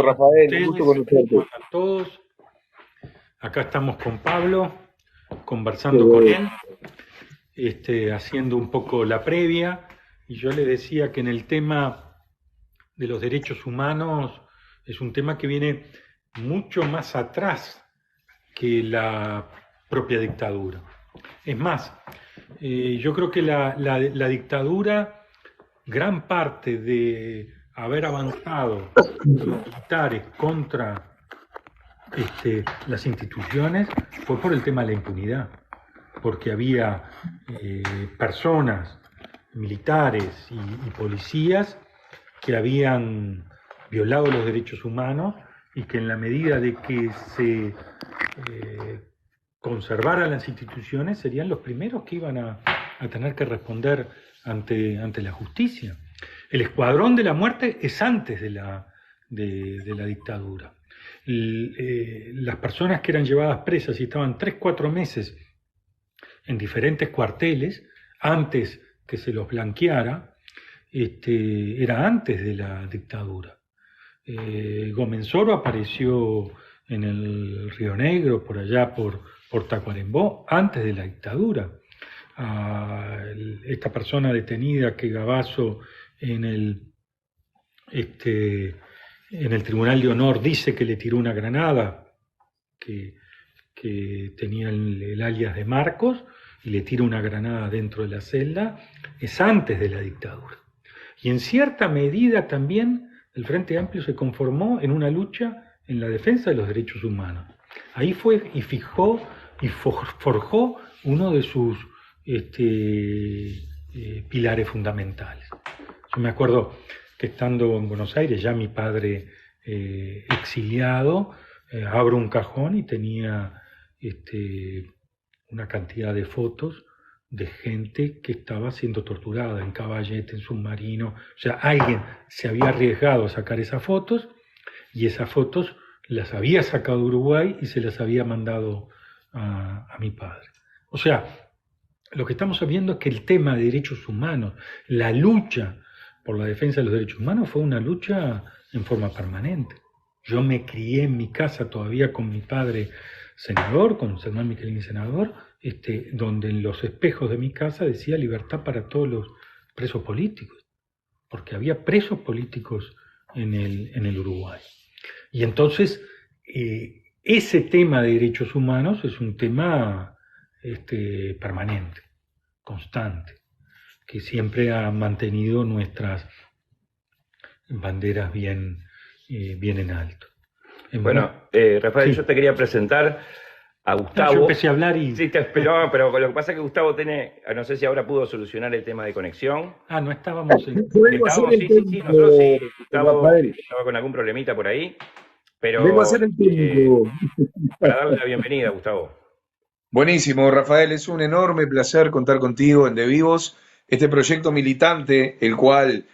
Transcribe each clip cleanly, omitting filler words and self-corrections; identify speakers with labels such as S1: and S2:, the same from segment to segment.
S1: Rafael, un gusto
S2: Ustedes, ¿cómo
S1: conocerte.
S2: andan todos? Acá estamos con Pablo,
S1: Qué
S2: conversando con
S1: bueno.
S2: él, haciendo un poco la previa, y yo le decía que en el tema de los derechos humanos es un tema que viene mucho más atrás que la propia dictadura. Es más, yo creo que la dictadura, gran parte de haber avanzado los militares contra las instituciones fue por el tema de la impunidad, porque había personas, militares y policías que habían violado los derechos humanos y que en la medida de que se conservaran las instituciones serían los primeros que iban a tener que responder ante la justicia. El escuadrón de la muerte es antes de la dictadura. Las personas que eran llevadas presas y estaban 3, 4 meses en diferentes cuarteles, antes que se los blanqueara, era antes de la dictadura. Gomenzoro apareció en el Río Negro, por allá por Tacuarembó, antes de la dictadura. Esta persona detenida que Gabazo en el Tribunal de Honor dice que le tiró una granada, que tenía el alias de Marcos, y le tira una granada dentro de la celda, es antes de la dictadura. Y en cierta medida también el Frente Amplio se conformó en una lucha en la defensa de los derechos humanos. Ahí fue y fijó y forjó uno de sus pilares fundamentales. Yo me acuerdo que estando en Buenos Aires, ya mi padre exiliado, abro un cajón y tenía una cantidad de fotos de gente que estaba siendo torturada en caballete, en submarino. O sea, alguien se había arriesgado a sacar esas fotos y esas fotos las había sacado de Uruguay y se las había mandado a mi padre. O sea, lo que estamos viendo es que el tema de derechos humanos, la lucha por la defensa de los derechos humanos fue una lucha en forma permanente. Yo me crié en mi casa todavía con mi padre senador, con Hernán Michelini senador, donde en los espejos de mi casa decía libertad para todos los presos políticos, porque había presos políticos en el Uruguay. Y entonces, ese tema de derechos humanos es un tema permanente, constante, que siempre ha mantenido nuestras banderas bien en alto.
S3: Bueno, Rafael,
S2: Sí.
S3: yo te quería presentar a Gustavo.
S2: Yo empecé a hablar y...
S3: Sí, pero lo que pasa es que Gustavo no sé si ahora pudo solucionar el tema de conexión.
S2: no estábamos en...
S1: Yo vengo a hacer
S3: Estábamos,
S1: el
S3: sí, nosotros sí,
S1: técnico,
S3: Gustavo
S1: Rafael.
S3: estaba con algún problemita por ahí,
S1: Vengo a
S3: pero
S1: hacer el técnico.
S3: para darle la bienvenida, Gustavo.
S1: Buenísimo, Rafael, es un enorme placer contar contigo en De Vivos, este proyecto militante, el cual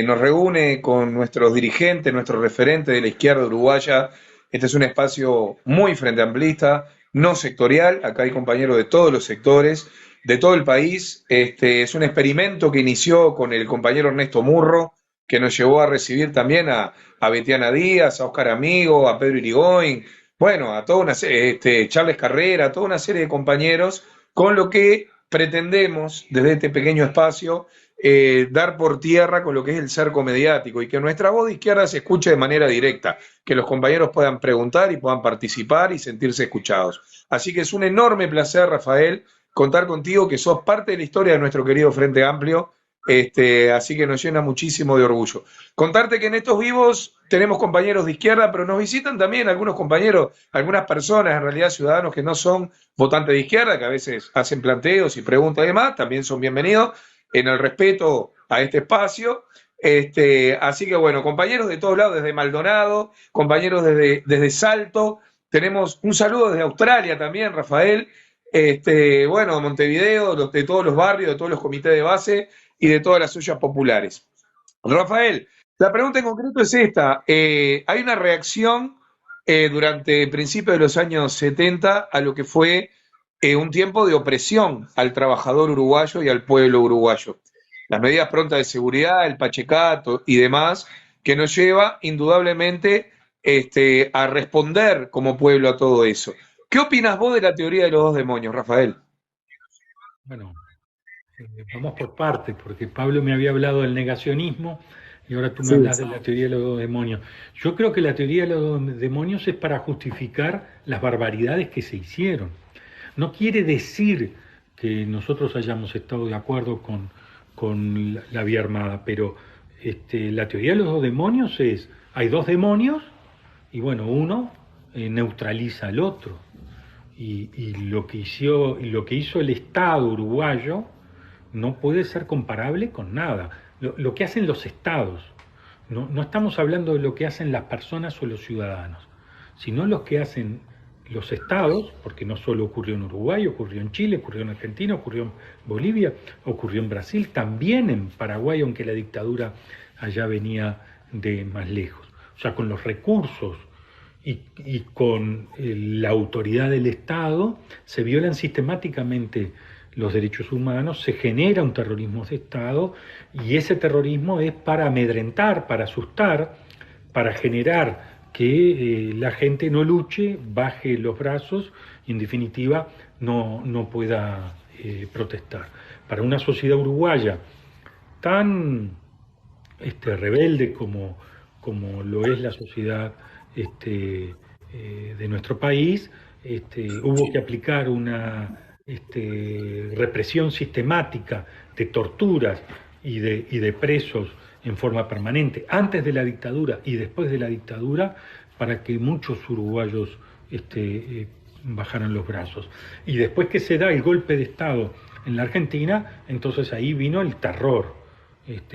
S1: nos reúne con nuestros dirigentes, nuestros referentes de la izquierda uruguaya. Este es un espacio muy frente amplista, no sectorial, acá hay compañeros de todos los sectores, de todo el país. Es un experimento que inició con el compañero Ernesto Murro, que nos llevó a recibir también a Betiana Díaz, a Óscar Amigo, a Pedro Irigoyen, bueno, a toda una serie, Charles Carrera, a toda una serie de compañeros, con lo que pretendemos desde este pequeño espacio dar por tierra con lo que es el cerco mediático y que nuestra voz de izquierda se escuche de manera directa, que los compañeros puedan preguntar y puedan participar y sentirse escuchados. Así que es un enorme placer, Rafael, contar contigo, que sos parte de la historia de nuestro querido Frente Amplio. Así que nos llena muchísimo de orgullo. Contarte que en estos vivos tenemos compañeros de izquierda, pero nos visitan también algunos compañeros, algunas personas, en realidad ciudadanos que no son votantes de izquierda, que a veces hacen planteos y preguntas y demás, también son bienvenidos en el respeto a este espacio. Así que bueno, compañeros de todos lados, desde Maldonado, compañeros desde Salto, tenemos un saludo desde Australia también, Rafael, bueno, Montevideo, de todos los barrios, de todos los comités de base y de todas las ollas populares. Rafael, la pregunta en concreto es esta. Hay una reacción durante principios de los años 70 a lo que fue un tiempo de opresión al trabajador uruguayo y al pueblo uruguayo. Las medidas prontas de seguridad, el pachecato y demás que nos lleva indudablemente a responder como pueblo a todo eso. ¿Qué opinas vos de la teoría de los dos demonios, Rafael?
S2: Bueno, vamos por partes, porque Pablo me había hablado del negacionismo y ahora tú me
S1: Sí.
S2: hablas de la teoría de los dos demonios. Yo creo que la teoría de los dos demonios es para justificar las barbaridades que se hicieron. No quiere decir que nosotros hayamos estado de acuerdo con la vía armada, pero la teoría de los dos demonios es, hay dos demonios y bueno, uno neutraliza al otro. Y lo que hizo el Estado uruguayo no puede ser comparable con nada. Lo que hacen los estados, no estamos hablando de lo que hacen las personas o los ciudadanos, sino lo que hacen los estados, porque no solo ocurrió en Uruguay, ocurrió en Chile, ocurrió en Argentina, ocurrió en Bolivia, ocurrió en Brasil, también en Paraguay, aunque la dictadura allá venía de más lejos. O sea, con los recursos y con la autoridad del Estado se violan sistemáticamente los derechos humanos, se genera un terrorismo de Estado y ese terrorismo es para amedrentar, para asustar, para generar que la gente no luche, baje los brazos y en definitiva no pueda protestar. Para una sociedad uruguaya tan rebelde como lo es la sociedad de nuestro país, hubo que aplicar una represión sistemática de torturas y de presos en forma permanente, antes de la dictadura y después de la dictadura, para que muchos uruguayos bajaran los brazos. Y después que se da el golpe de Estado en la Argentina, entonces ahí vino el terror.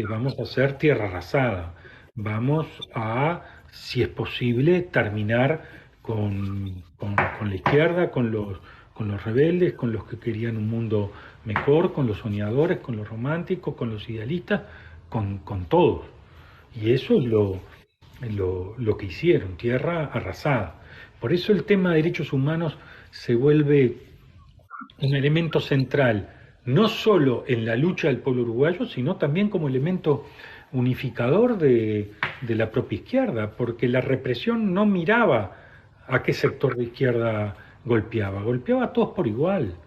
S2: Vamos a hacer tierra arrasada, vamos a, si es posible, terminar con la izquierda, con los rebeldes, con los que querían un mundo mejor, con los soñadores, con los románticos, con los idealistas, con todos. Y eso es lo que hicieron, tierra arrasada. Por eso el tema de derechos humanos se vuelve un elemento central, no solo en la lucha del pueblo uruguayo, sino también como elemento unificador de la propia izquierda, porque la represión no miraba a qué sector de izquierda golpeaba a todos por igual.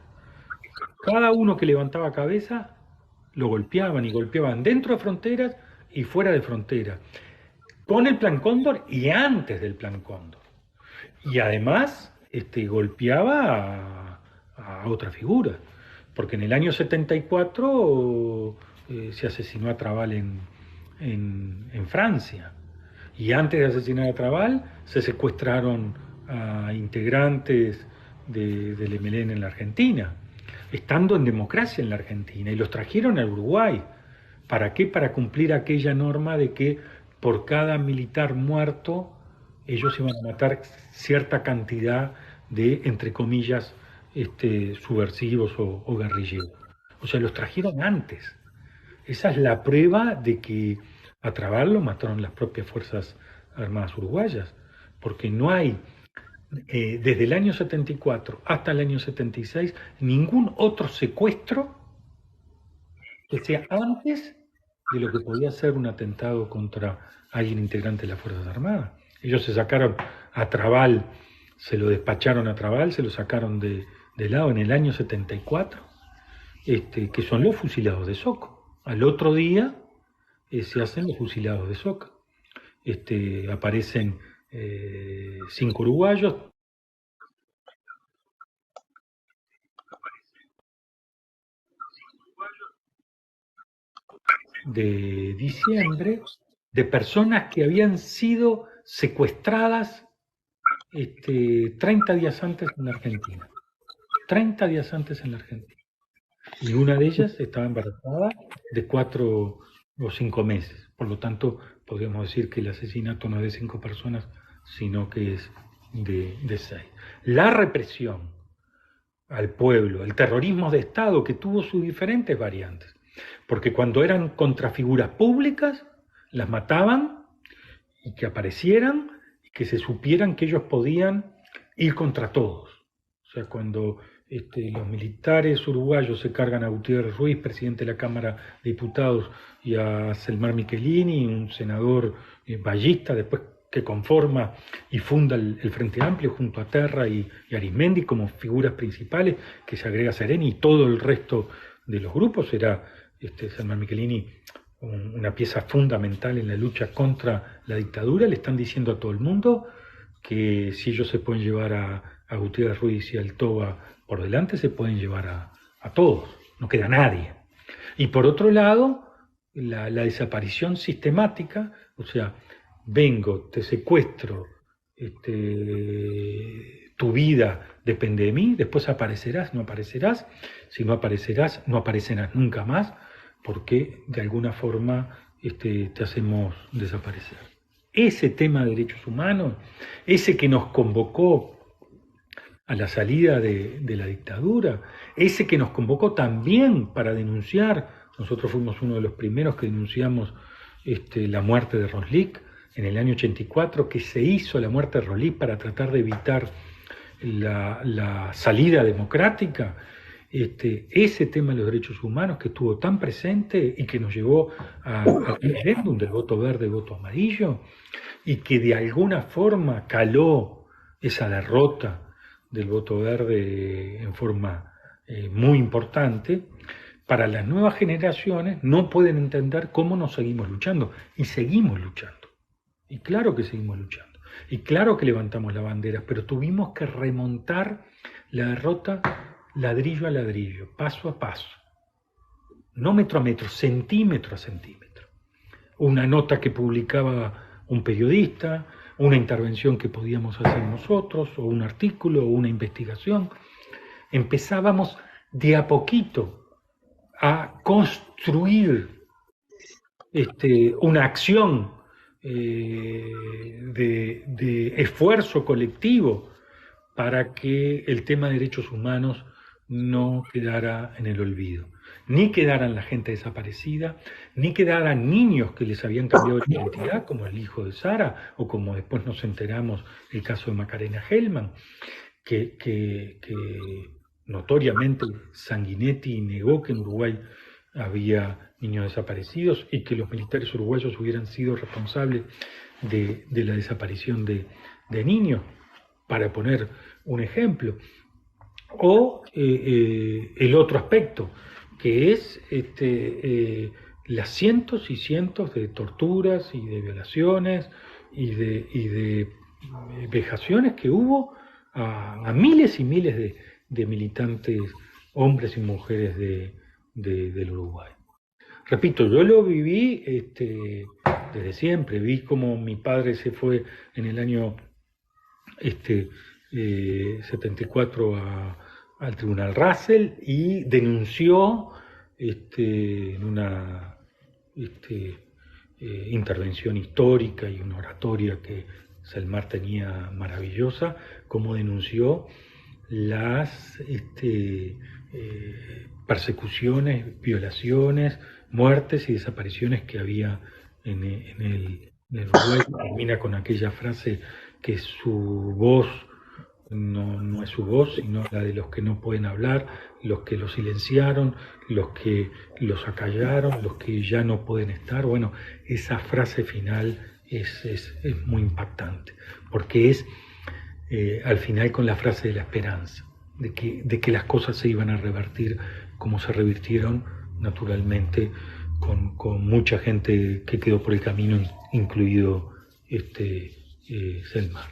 S2: Cada uno que levantaba cabeza lo golpeaban y golpeaban dentro de fronteras y fuera de fronteras, con el Plan Cóndor y antes del Plan Cóndor. Y además golpeaba a otra figura, porque en el año 74 se asesinó a Trabal en Francia, y antes de asesinar a Trabal se secuestraron a integrantes del MLN en la Argentina, estando en democracia en la Argentina, y los trajeron al Uruguay. ¿Para qué? Para cumplir aquella norma de que por cada militar muerto ellos iban a matar cierta cantidad de, entre comillas, subversivos o guerrilleros. O sea, los trajeron antes. Esa es la prueba de que a Trabal lo mataron las propias Fuerzas Armadas uruguayas, porque no hay, desde el año 74 hasta el año 76, ningún otro secuestro que sea antes de lo que podía ser un atentado contra alguien integrante de las Fuerzas Armadas. Ellos se sacaron a Trabal, se lo despacharon a Trabal, se lo sacaron de lado en el año 74, que son los fusilados de Soco. Al otro día se hacen los fusilados de Soco. Aparecen 5 uruguayos. De diciembre, de personas que habían sido secuestradas 30 días antes en la Argentina. 30 días antes en la Argentina. Y una de ellas estaba embarazada de 4 o 5 meses. Por lo tanto, podemos decir que el asesinato no es de 5 personas, sino que es de 6. La represión al pueblo, el terrorismo de Estado, que tuvo sus diferentes variantes. Porque cuando eran contra figuras públicas, las mataban y que aparecieran y que se supieran que ellos podían ir contra todos. O sea, cuando los militares uruguayos se cargan a Gutiérrez Ruiz, presidente de la Cámara de Diputados, y a Selmar Michelini, un senador Ballista, después que conforma y funda el Frente Amplio junto a Terra y Arismendi como figuras principales, que se agrega Sereni y todo el resto de los grupos. Era Salman Michelini una pieza fundamental en la lucha contra la dictadura. Le están diciendo a todo el mundo que si ellos se pueden llevar a Gutiérrez Ruiz y al Toba por delante, se pueden llevar a todos, no queda nadie. Y por otro lado, la desaparición sistemática, o sea, vengo, te secuestro, tu vida depende de mí, después aparecerás, no aparecerás, si no aparecerás, no aparecerás nunca más, porque de alguna forma te hacemos desaparecer. Ese tema de derechos humanos, ese que nos convocó a la salida de la dictadura, ese que nos convocó también para denunciar, nosotros fuimos uno de los primeros que denunciamos la muerte de Roslik en el año 84, que se hizo la muerte de Roslik para tratar de evitar la salida democrática. Ese tema de los derechos humanos que estuvo tan presente y que nos llevó al referéndum del voto verde, voto amarillo, y que de alguna forma caló esa derrota del voto verde en forma muy importante. Para las nuevas generaciones no pueden entender cómo nos seguimos luchando, y seguimos luchando, y claro que seguimos luchando, y claro que levantamos la bandera, pero tuvimos que remontar la derrota ladrillo a ladrillo, paso a paso, no metro a metro, centímetro a centímetro. Una nota que publicaba un periodista, una intervención que podíamos hacer nosotros, o un artículo, o una investigación. Empezábamos de a poquito a construir una acción de esfuerzo colectivo para que el tema de derechos humanos no quedara en el olvido, ni quedaran la gente desaparecida, ni quedaran niños que les habían cambiado de identidad, como el hijo de Sara, o como después nos enteramos el caso de Macarena Hellman, que notoriamente Sanguinetti negó que en Uruguay había niños desaparecidos y que los militares uruguayos hubieran sido responsables de la desaparición de niños, para poner un ejemplo. O el otro aspecto, que es las cientos y cientos de torturas y de violaciones y de vejaciones que hubo a miles y miles de militantes, hombres y mujeres del Uruguay. Repito, yo lo viví desde siempre. Vi cómo mi padre se fue en el año 74 al Tribunal Russell y denunció en una intervención histórica y una oratoria que Selmar tenía maravillosa, cómo denunció las persecuciones, violaciones, muertes y desapariciones que había en el Uruguay. Termina con aquella frase que su voz no es su voz, sino la de los que no pueden hablar, los que los silenciaron, los que los acallaron, los que ya no pueden estar. Bueno, esa frase final es muy impactante, porque es al final con la frase de la esperanza, de que las cosas se iban a revertir como se revirtieron, naturalmente, con mucha gente que quedó por el camino, incluido Selmar.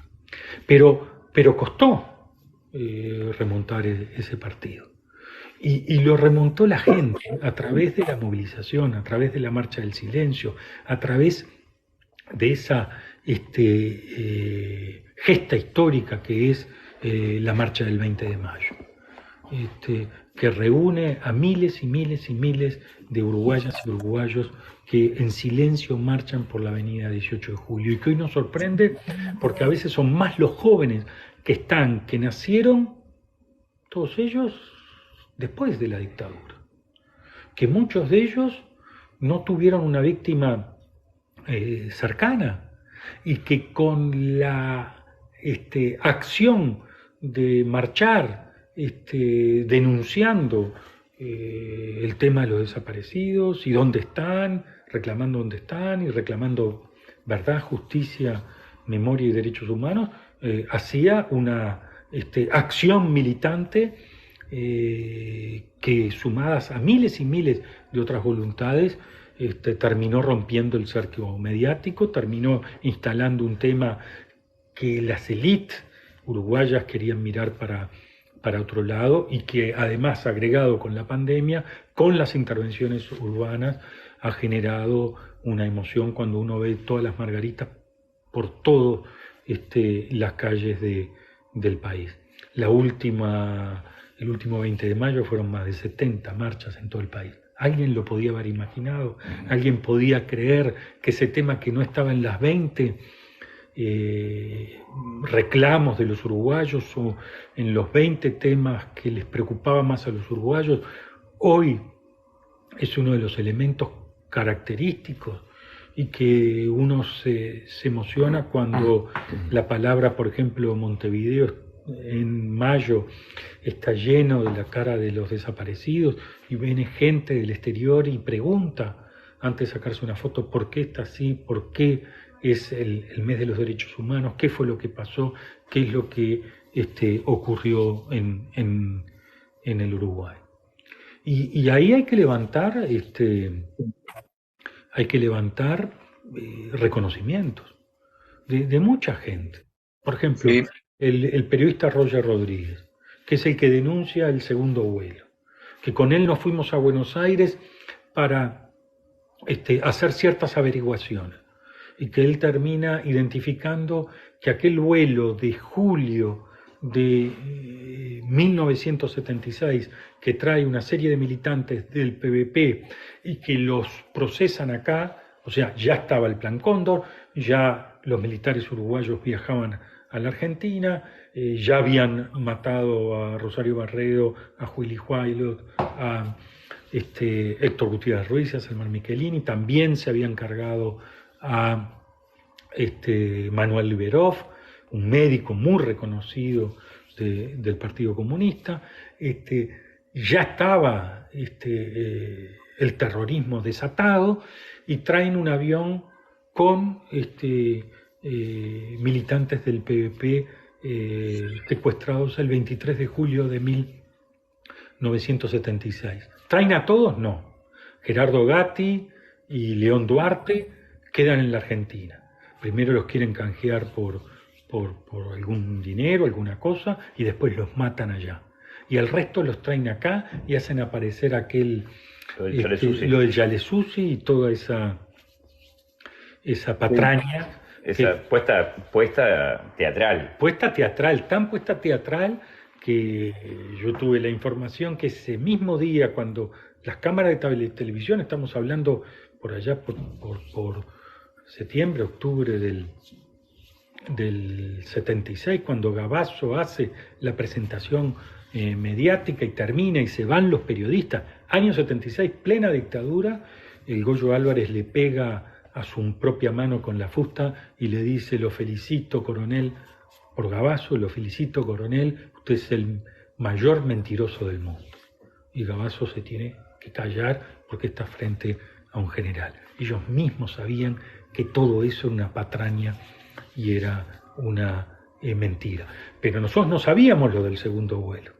S2: Pero costó remontar ese partido. Y lo remontó la gente a través de la movilización, a través de la marcha del silencio, a través de esa gesta histórica que es la marcha del 20 de mayo, que reúne a miles y miles y miles de uruguayas y uruguayos que en silencio marchan por la avenida 18 de julio, y que hoy nos sorprende porque a veces son más los jóvenes que nacieron, todos ellos, después de la dictadura, que muchos de ellos no tuvieron una víctima cercana, y que con la acción de marchar denunciando el tema de los desaparecidos y dónde están, reclamando dónde están y reclamando Verdad, Justicia, Memoria y Derechos Humanos, hacía una acción militante que, sumadas a miles y miles de otras voluntades, terminó rompiendo el cerco mediático, terminó instalando un tema que las élites uruguayas querían mirar para otro lado, y que además, agregado con la pandemia, con las intervenciones urbanas, ha generado una emoción cuando uno ve todas las margaritas por todas las calles del país. El último 20 de mayo fueron más de 70 marchas en todo el país. ¿Alguien lo podía haber imaginado? ¿Alguien podía creer que ese tema, que no estaba en las 20 reclamos de los uruguayos, o en los 20 temas que les preocupaba más a los uruguayos, hoy es uno de los elementos característicos, y que uno se emociona cuando la palabra, por ejemplo, Montevideo en mayo está lleno de la cara de los desaparecidos, y viene gente del exterior y pregunta, antes de sacarse una foto, ¿por qué está así? ¿Por qué es el mes de los derechos humanos? ¿Qué fue lo que pasó? ¿Qué es lo que ocurrió en el Uruguay? Y ahí hay que levantar reconocimientos de mucha gente. Por ejemplo,
S1: Sí.
S2: el periodista Roger Rodríguez, que es el que denuncia el segundo vuelo, que con él nos fuimos a Buenos Aires para hacer ciertas averiguaciones, y que él termina identificando que aquel vuelo de julio de 1976, que trae una serie de militantes del PVP y que los procesan acá, o sea, ya estaba el Plan Cóndor, ya los militares uruguayos viajaban a la Argentina, ya habían matado a Rosario Barredo, a Willy Huailot, a Héctor Gutiérrez Ruiz, a Selmar Michelini, también se habían cargado a Manuel Liberov, un médico muy reconocido del Partido Comunista. Ya estaba el terrorismo desatado, y traen un avión con militantes del PVP secuestrados el 23 de julio de 1976. ¿Traen a todos? No. Gerardo Gatti y León Duarte quedan en la Argentina. Primero los quieren canjear por algún dinero, alguna cosa, y después los matan allá. Y el resto los traen acá y hacen aparecer lo del Yalesusi y toda esa patraña.
S3: Esa puesta teatral.
S2: Tan puesta teatral, que yo tuve la información que ese mismo día, cuando las cámaras de televisión, estamos hablando por allá por septiembre, octubre del 76, cuando Gavazo hace la presentación mediática y termina y se van los periodistas, año 76, plena dictadura, el Goyo Álvarez le pega a su propia mano con la fusta y le dice: lo felicito, coronel, por Gavazo, lo felicito, coronel, usted es el mayor mentiroso del mundo. Y Gavazo se tiene que callar porque está frente a un general. Ellos mismos sabían que todo eso era una patraña y era una mentira. Pero nosotros no sabíamos lo del segundo vuelo.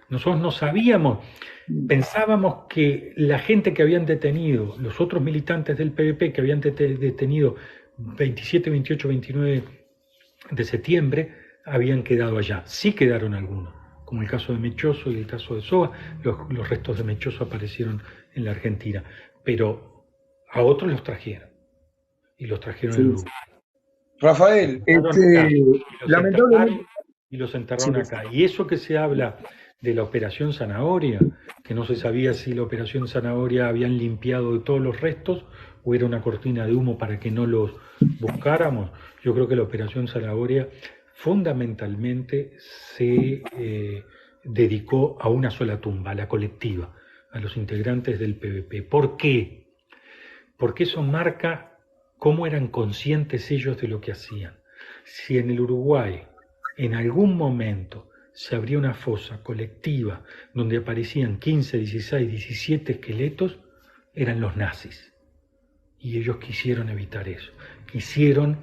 S2: Nosotros no sabíamos, pensábamos que la gente que habían detenido, los otros militantes del PVP que habían detenido 27, 28, 29 de septiembre, habían quedado allá. Sí quedaron algunos, como el caso de Mechoso y el caso de Soa. Los restos de Mechoso aparecieron en la Argentina, pero a otros los trajeron, y los trajeron en Uruguay.
S1: Rafael, lamentablemente...
S2: Y los enterraron acá. Y eso que se habla de la Operación Zanahoria, que no se sabía si la Operación Zanahoria habían limpiado de todos los restos o era una cortina de humo para que no los buscáramos. Yo creo que la Operación Zanahoria fundamentalmente se dedicó a una sola tumba, a la colectiva, a los integrantes del PVP. ¿Por qué? Porque eso marca cómo eran conscientes ellos de lo que hacían. Si en el Uruguay en algún momento se abría una fosa colectiva donde aparecían 15, 16, 17 esqueletos, eran los nazis. y ellos quisieron evitar eso. Quisieron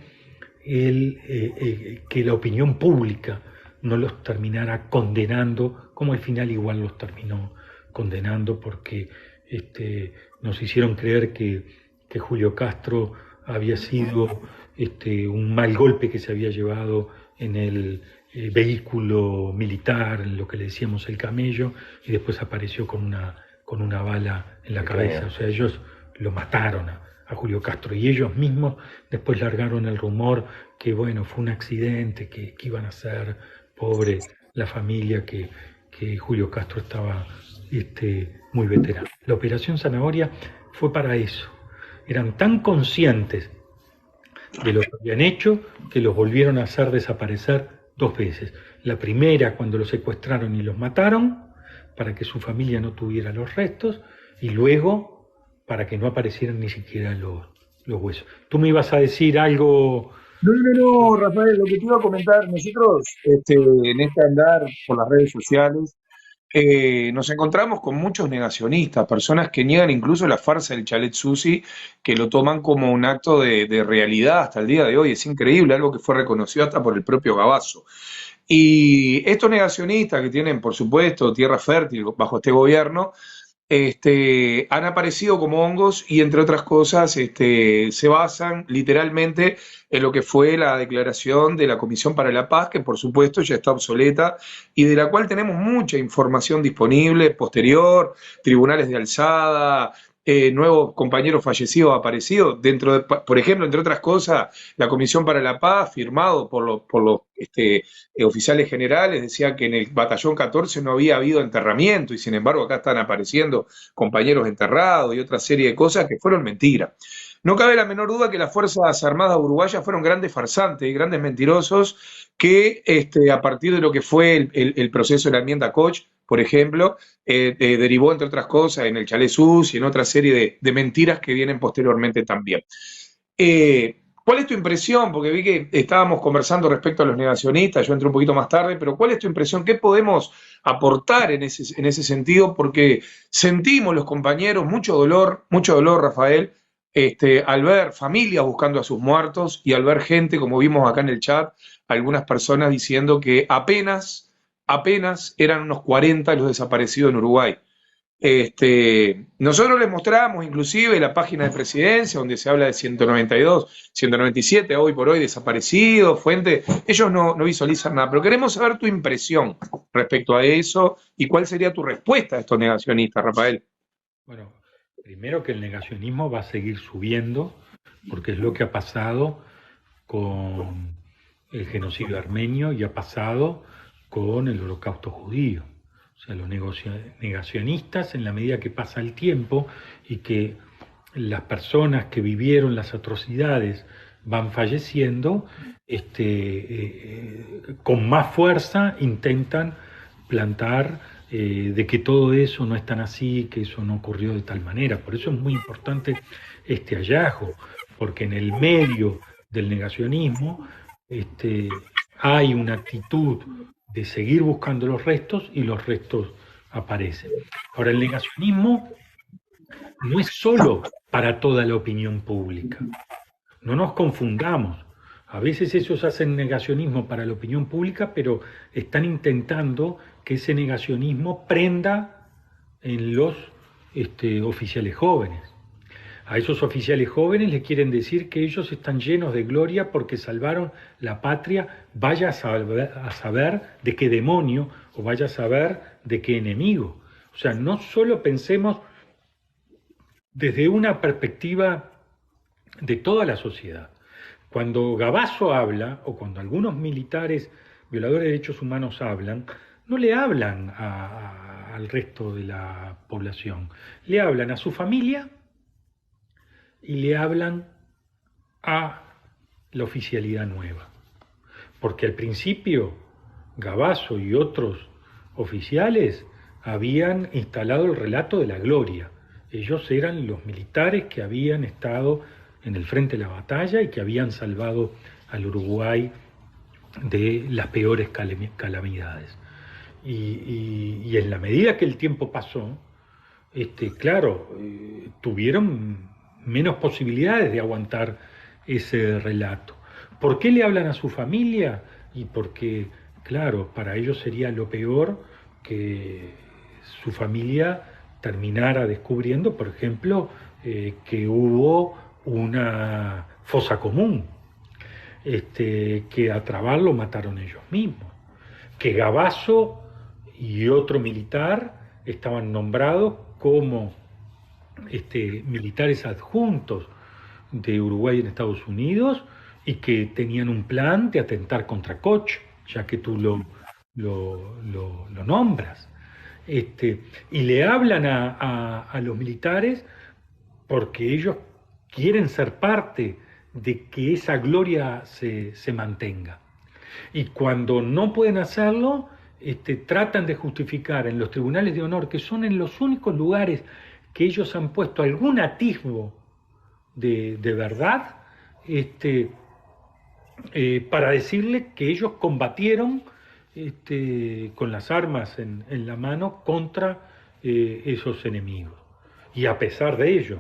S2: que la opinión pública no los terminara condenando, como al final igual los terminó condenando, porque nos hicieron creer que Julio Castro había sido un mal golpe que se había llevado en el vehículo militar, en lo que le decíamos el camello, y después apareció con una bala en la cabeza. O sea, ellos lo mataron a Julio Castro, y ellos mismos después largaron el rumor que bueno, fue un accidente, que iban a ser, pobre la familia, que Julio Castro estaba muy veterano. La Operación Zanahoria fue para eso. Eran tan conscientes de lo que habían hecho que los volvieron a hacer desaparecer 2 veces. La primera cuando los secuestraron y los mataron, para que su familia no tuviera los restos, y luego para que no aparecieran ni siquiera los huesos. Tú me ibas a decir algo.
S1: No, Rafael, lo que te iba a comentar, nosotros en este andar por las redes sociales nos encontramos con muchos negacionistas, personas que niegan incluso la farsa del chalet Susi, que lo toman como un acto de realidad hasta el día de hoy. Es increíble, algo que fue reconocido hasta por el propio Gabazo. Y estos negacionistas que tienen, por supuesto, tierra fértil bajo este gobierno, han aparecido como hongos y, entre otras cosas, se basan literalmente en lo que fue la declaración de la Comisión para la Paz, que por supuesto ya está obsoleta y de la cual tenemos mucha información disponible, posterior, tribunales de alzada, nuevos compañeros fallecidos aparecidos, dentro de, por ejemplo, entre otras cosas, la Comisión para la Paz, firmado por los oficiales generales, decía que en el batallón 14 no había habido enterramiento, y sin embargo acá están apareciendo compañeros enterrados y otra serie de cosas que fueron mentiras. No cabe la menor duda que las Fuerzas Armadas uruguayas fueron grandes farsantes y grandes mentirosos que a partir de lo que fue el proceso de la enmienda Koch, por ejemplo, derivó, entre otras cosas, en el chalet Sus y en otra serie de mentiras que vienen posteriormente también. ¿Cuál es tu impresión? Porque vi que estábamos conversando respecto a los negacionistas, yo entré un poquito más tarde, pero ¿cuál es tu impresión? ¿Qué podemos aportar en ese sentido? Porque sentimos los compañeros mucho dolor, Rafael, al ver familias buscando a sus muertos y al ver gente, como vimos acá en el chat, algunas personas diciendo que apenas eran unos 40 los desaparecidos en Uruguay. Nosotros les mostramos inclusive la página de Presidencia, donde se habla de 192, 197 hoy por hoy desaparecidos, fuente. Ellos no visualizan nada, pero queremos saber tu impresión respecto a eso y cuál sería tu respuesta a estos negacionistas, Rafael.
S2: Bueno, primero que el negacionismo va a seguir subiendo, porque es lo que ha pasado con el genocidio armenio y ha pasado con el holocausto judío. O sea, los negacionistas, en la medida que pasa el tiempo y que las personas que vivieron las atrocidades van falleciendo, con más fuerza intentan plantar de que todo eso no es tan así, que eso no ocurrió de tal manera. Por eso es muy importante este hallazgo, porque en el medio del negacionismo hay una actitud de seguir buscando los restos y los restos aparecen. Ahora, el negacionismo no es solo para toda la opinión pública. No nos confundamos. A veces ellos hacen negacionismo para la opinión pública, pero están intentando que ese negacionismo prenda en los oficiales jóvenes. A esos oficiales jóvenes les quieren decir que ellos están llenos de gloria porque salvaron la patria, vaya a saber de qué demonio o vaya a saber de qué enemigo. O sea, no solo pensemos desde una perspectiva de toda la sociedad. Cuando Gabazo habla, o cuando algunos militares violadores de derechos humanos hablan, no le hablan al resto de la población, le hablan a su familia y le hablan a la oficialidad nueva. Porque al principio Gabazo y otros oficiales habían instalado el relato de la gloria. Ellos eran los militares que habían estado en el frente de la batalla y que habían salvado al Uruguay de las peores calamidades. Y en la medida que el tiempo pasó, claro, tuvieron menos posibilidades de aguantar ese relato. ¿Por qué le hablan a su familia? Y porque, claro, para ellos sería lo peor que su familia terminara descubriendo, por ejemplo, que hubo una fosa común, que a Trabal lo mataron ellos mismos, que Gabazo y otro militar estaban nombrados como militares adjuntos de Uruguay en Estados Unidos y que tenían un plan de atentar contra Koch, ya que tú lo nombras. Y le hablan a los militares porque ellos quieren ser parte de que esa gloria se mantenga. Y cuando no pueden hacerlo, tratan de justificar en los tribunales de honor, que son en los únicos lugares que ellos han puesto algún atisbo de verdad, para decirle que ellos combatieron con las armas en la mano contra esos enemigos. Y a pesar de ello,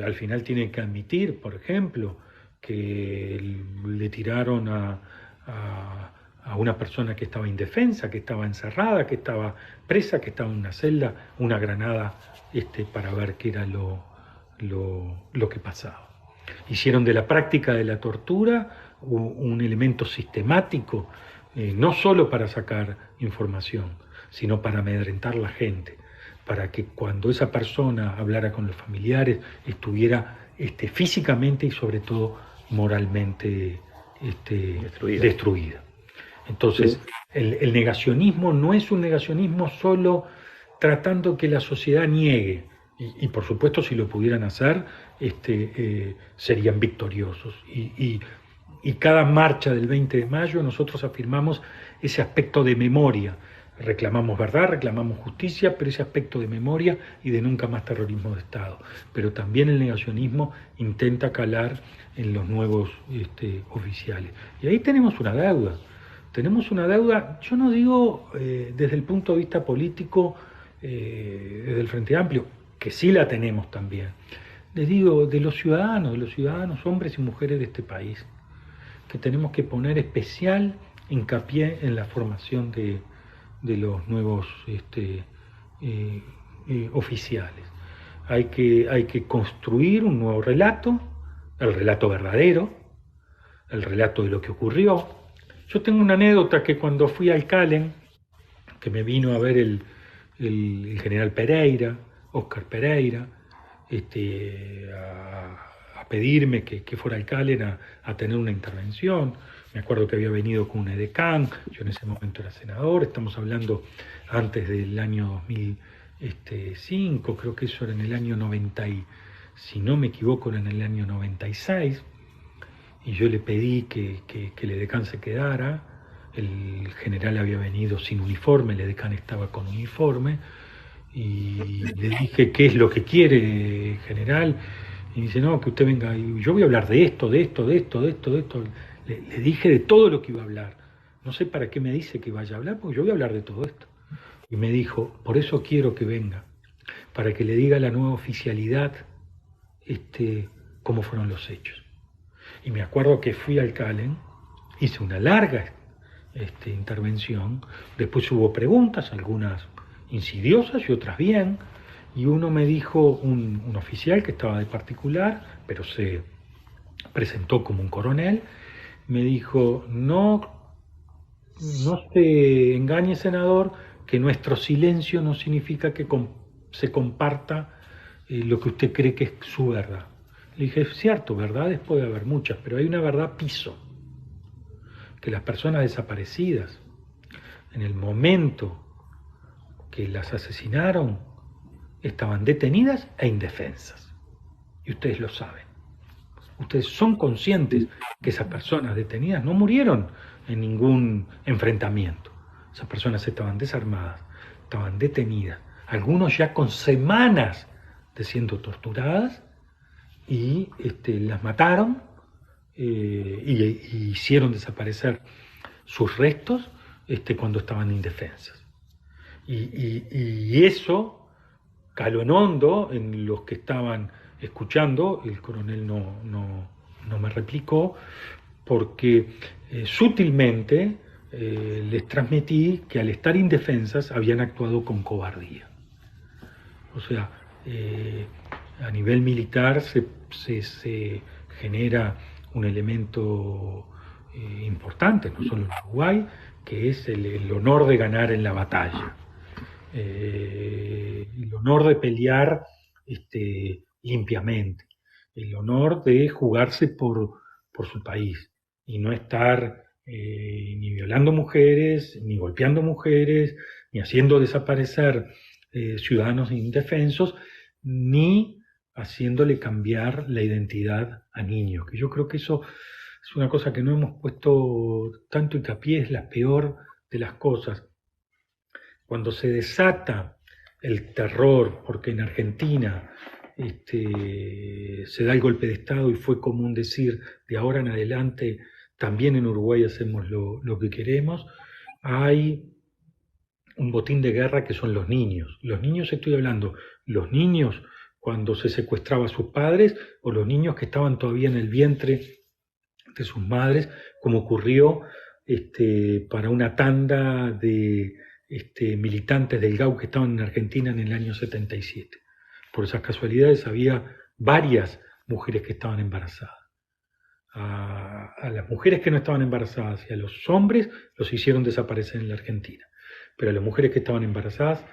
S2: al final tienen que admitir, por ejemplo, que le tiraron a una persona que estaba indefensa, que estaba encerrada, que estaba presa, que estaba en una celda, una granada para ver qué era lo que pasaba. Hicieron de la práctica de la tortura un elemento sistemático, no solo para sacar información, sino para amedrentar a la gente, para que cuando esa persona hablara con los familiares estuviera físicamente y sobre todo moralmente destruida. Entonces, el negacionismo no es un negacionismo solo tratando que la sociedad niegue, y por supuesto si lo pudieran hacer, serían victoriosos. Y cada marcha del 20 de mayo nosotros afirmamos ese aspecto de memoria. Reclamamos verdad, reclamamos justicia, pero ese aspecto de memoria y de nunca más terrorismo de Estado. Pero también el negacionismo intenta calar en los nuevos oficiales. Y ahí tenemos una deuda. Tenemos una deuda, yo no digo desde el punto de vista político, desde el Frente Amplio, que sí la tenemos también. Les digo, de los ciudadanos, hombres y mujeres de este país, que tenemos que poner especial hincapié en la formación de los nuevos oficiales. Hay que construir un nuevo relato, el relato verdadero, el relato de lo que ocurrió. Yo tengo una anécdota que cuando fui al Calen, que me vino a ver el general Pereira, Óscar Pereira, a pedirme que fuera al Calen a tener una intervención. Me acuerdo que había venido con un edecán, yo en ese momento era senador, estamos hablando antes del año 2005, creo que eso era en el año 90, si no me equivoco era en el año 96, y yo le pedí que el edecán se quedara. El general había venido sin uniforme, el edecán estaba con uniforme, y le dije, ¿qué es lo que quiere, general? Y dice, no, que usted venga, y yo voy a hablar de esto. Le dije de todo lo que iba a hablar. No sé para qué me dice que vaya a hablar, porque yo voy a hablar de todo esto. Y me dijo, por eso quiero que venga, para que le diga a la nueva oficialidad cómo fueron los hechos. Y me acuerdo que fui al Calen, hice una larga intervención, después hubo preguntas, algunas insidiosas y otras bien, y uno me dijo, un oficial que estaba de particular, pero se presentó como un coronel, me dijo, no se engañe, senador, que nuestro silencio no significa que se comparta lo que usted cree que es su verdad. Le dije, es cierto, verdades puede haber muchas, pero hay una verdad piso, que las personas desaparecidas, en el momento que las asesinaron, estaban detenidas e indefensas. Y ustedes lo saben. Ustedes son conscientes que esas personas detenidas no murieron en ningún enfrentamiento. Esas personas estaban desarmadas, estaban detenidas, algunos ya con semanas de siendo torturadas, y las mataron y hicieron desaparecer sus restos cuando estaban indefensas. Y eso caló en hondo en los que estaban escuchando, el coronel no me replicó, porque sutilmente les transmití que al estar indefensas habían actuado con cobardía. O sea, a nivel militar se genera un elemento importante, no solo en Uruguay, que es el honor de ganar en la batalla, el honor de pelear limpiamente, el honor de jugarse por su país y no estar ni violando mujeres, ni golpeando mujeres, ni haciendo desaparecer ciudadanos indefensos, ni haciéndole cambiar la identidad a niños, que yo creo que eso es una cosa que no hemos puesto tanto hincapié, es la peor de las cosas. Cuando se desata el terror, porque en Argentina se da el golpe de Estado y fue común decir, de ahora en adelante también en Uruguay hacemos lo que queremos, hay un botín de guerra que son los niños. Los niños, estoy hablando, los niños cuando se secuestraba a sus padres o los niños que estaban todavía en el vientre de sus madres, como ocurrió para una tanda de militantes del GAU que estaban en Argentina en el año 77. Por esas casualidades había varias mujeres que estaban embarazadas. A las mujeres que no estaban embarazadas y a los hombres los hicieron desaparecer en la Argentina. Pero a las mujeres que estaban embarazadas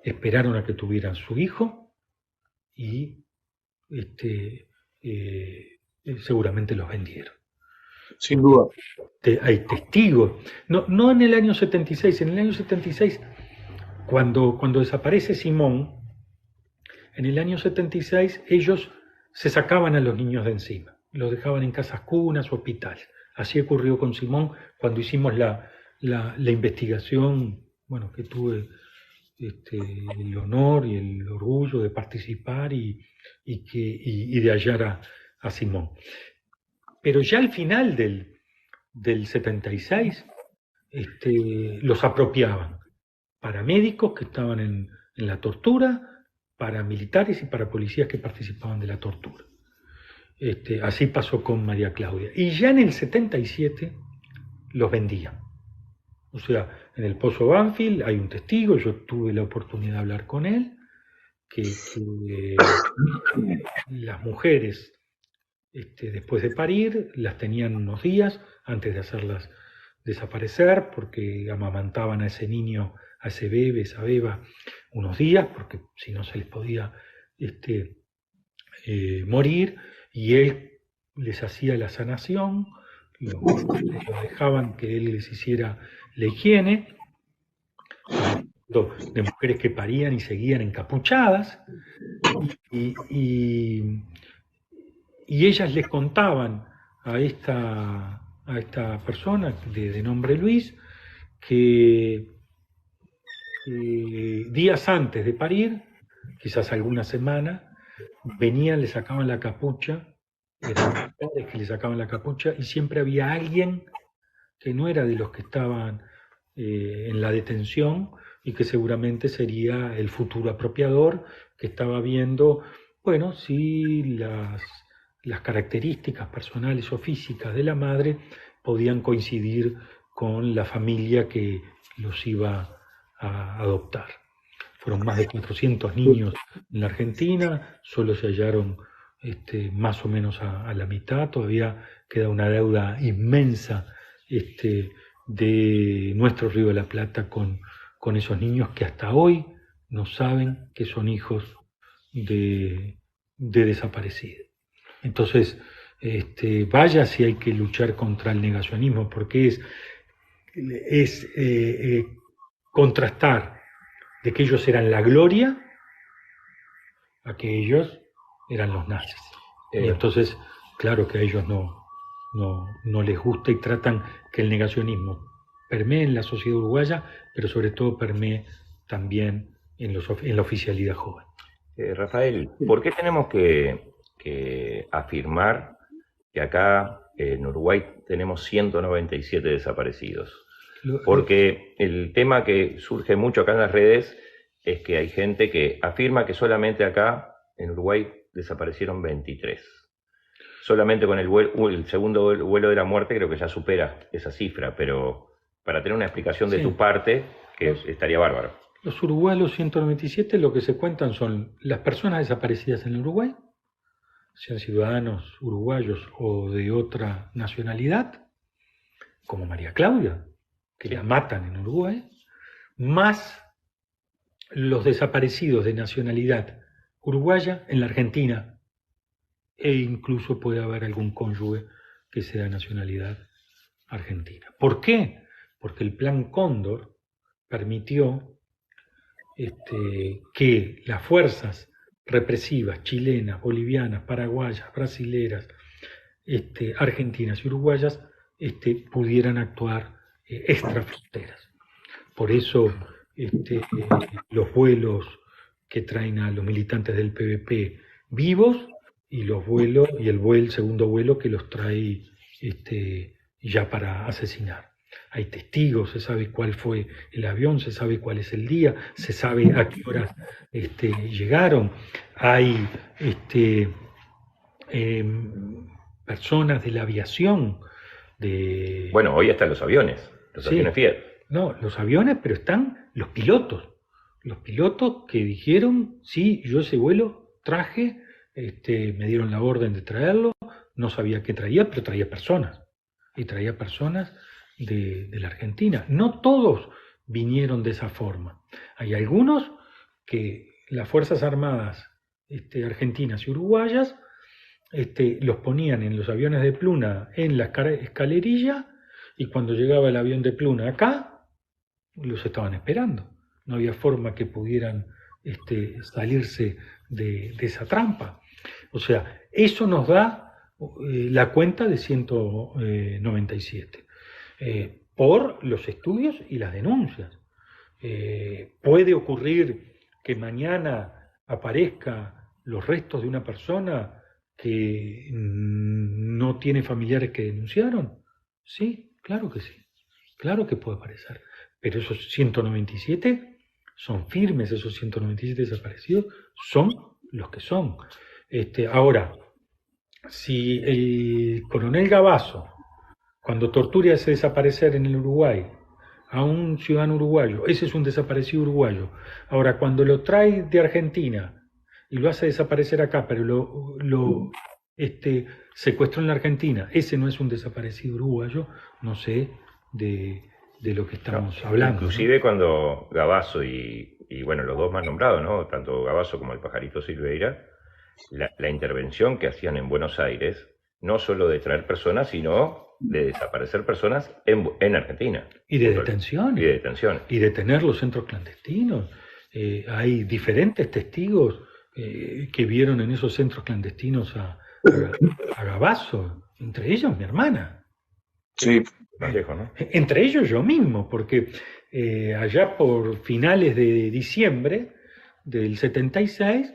S2: esperaron a que tuvieran su hijo y seguramente los vendieron.
S1: Sin duda.
S2: Hay testigos. No en el año 76, en el año 76, cuando desaparece Simón, en el año 76 ellos se sacaban a los niños de encima, los dejaban en casas cunas, hospitales. Así ocurrió con Simón cuando hicimos la investigación, bueno, que tuve el honor y el orgullo de participar y de hallar a Simón. Pero ya al final del 76 los apropiaban para médicos que estaban en la tortura, para militares y para policías que participaban de la tortura. Así pasó con María Claudia. Y ya en el 77 los vendían. O sea, en el Pozo Banfield hay un testigo, yo tuve la oportunidad de hablar con él, que las mujeres después de parir las tenían unos días antes de hacerlas desaparecer, porque amamantaban a ese niño, a ese bebé, esa beba, unos días, porque si no se les podía morir, y él les hacía la sanación, lo dejaban que él les hiciera la higiene, de mujeres que parían y seguían encapuchadas, y ellas les contaban a esta persona de nombre Luis que días antes de parir, quizás alguna semana, venían, le sacaban la capucha, eran padres que le sacaban la capucha, y siempre había alguien que no era de los que estaban en la detención y que seguramente sería el futuro apropiador, que estaba viendo, bueno, si las características personales o físicas de la madre podían coincidir con la familia que los iba a adoptar. Fueron más de 400 niños en la Argentina, solo se hallaron más o menos a la mitad, todavía queda una deuda inmensa de nuestro Río de la Plata con esos niños que hasta hoy no saben que son hijos de desaparecidos. Entonces, vaya si hay que luchar contra el negacionismo, porque es contrastar de que ellos eran la gloria a que ellos eran los nazis. Y entonces, claro que a ellos no les gusta y tratan que el negacionismo permee en la sociedad uruguaya, pero sobre todo permee también en la oficialidad joven.
S3: Rafael, ¿por qué tenemos que afirmar que acá en Uruguay tenemos 197 desaparecidos? Porque el tema que surge mucho acá en las redes es que hay gente que afirma que solamente acá en Uruguay desaparecieron 23. Solamente con el segundo vuelo de la muerte creo que ya supera esa cifra, pero para tener una explicación de tu parte, que estaría bárbaro.
S2: Los uruguayos 197 lo que se cuentan son las personas desaparecidas en Uruguay, sean ciudadanos uruguayos o de otra nacionalidad, como María Claudia, que la matan en Uruguay, más los desaparecidos de nacionalidad uruguaya en la Argentina, e incluso puede haber algún cónyuge que sea de nacionalidad argentina. ¿Por qué? Porque el Plan Cóndor permitió que las fuerzas represivas chilenas, bolivianas, paraguayas, brasileras, argentinas y uruguayas pudieran actuar extrafronteras. Por eso los vuelos que traen a los militantes del PVP vivos y el segundo vuelo que los trae ya para asesinar. Hay testigos, se sabe cuál fue el avión, se sabe cuál es el día, se sabe a qué horas llegaron. Hay personas de la aviación.
S3: Bueno, hoy están los aviones Fiat.
S2: No, los aviones, pero están los pilotos. Los pilotos que dijeron, sí, yo ese vuelo traje, me dieron la orden de traerlo, no sabía qué traía, pero traía personas. Y traía personas de la Argentina. No todos vinieron de esa forma. Hay algunos que las Fuerzas Armadas argentinas y uruguayas los ponían en los aviones de Pluna en la escalerilla, y cuando llegaba el avión de Pluna acá, los estaban esperando. No había forma que pudieran salirse de esa trampa. O sea, eso nos da la cuenta de 197. Por los estudios y las denuncias. Puede ocurrir que mañana aparezca los restos de una persona que no tiene familiares que denunciaron. Sí, claro que sí. Claro que puede aparecer. Pero esos 197 son firmes, esos 197 desaparecidos son los que son. Ahora, si el coronel Gavazo, cuando tortura y hace desaparecer en el Uruguay a un ciudadano uruguayo, ese es un desaparecido uruguayo. Ahora, cuando lo trae de Argentina y lo hace desaparecer acá, pero lo secuestró en la Argentina, ese no es un desaparecido uruguayo, no sé de lo que estamos hablando.
S3: Inclusive, ¿no? Cuando Gavazo y bueno, los dos más nombrados, ¿no? Tanto Gavazo como el pajarito Silveira, la intervención que hacían en Buenos Aires, no solo de traer personas, sino de desaparecer personas en Argentina.
S2: Y de detenciones.
S3: Y de detenciones.
S2: Y de tener los centros clandestinos. Hay diferentes testigos que vieron en esos centros clandestinos a Gavazo, entre ellos mi hermana.
S3: Sí, más lejos, ¿no?
S2: Entre ellos yo mismo, porque allá por finales de diciembre del 76,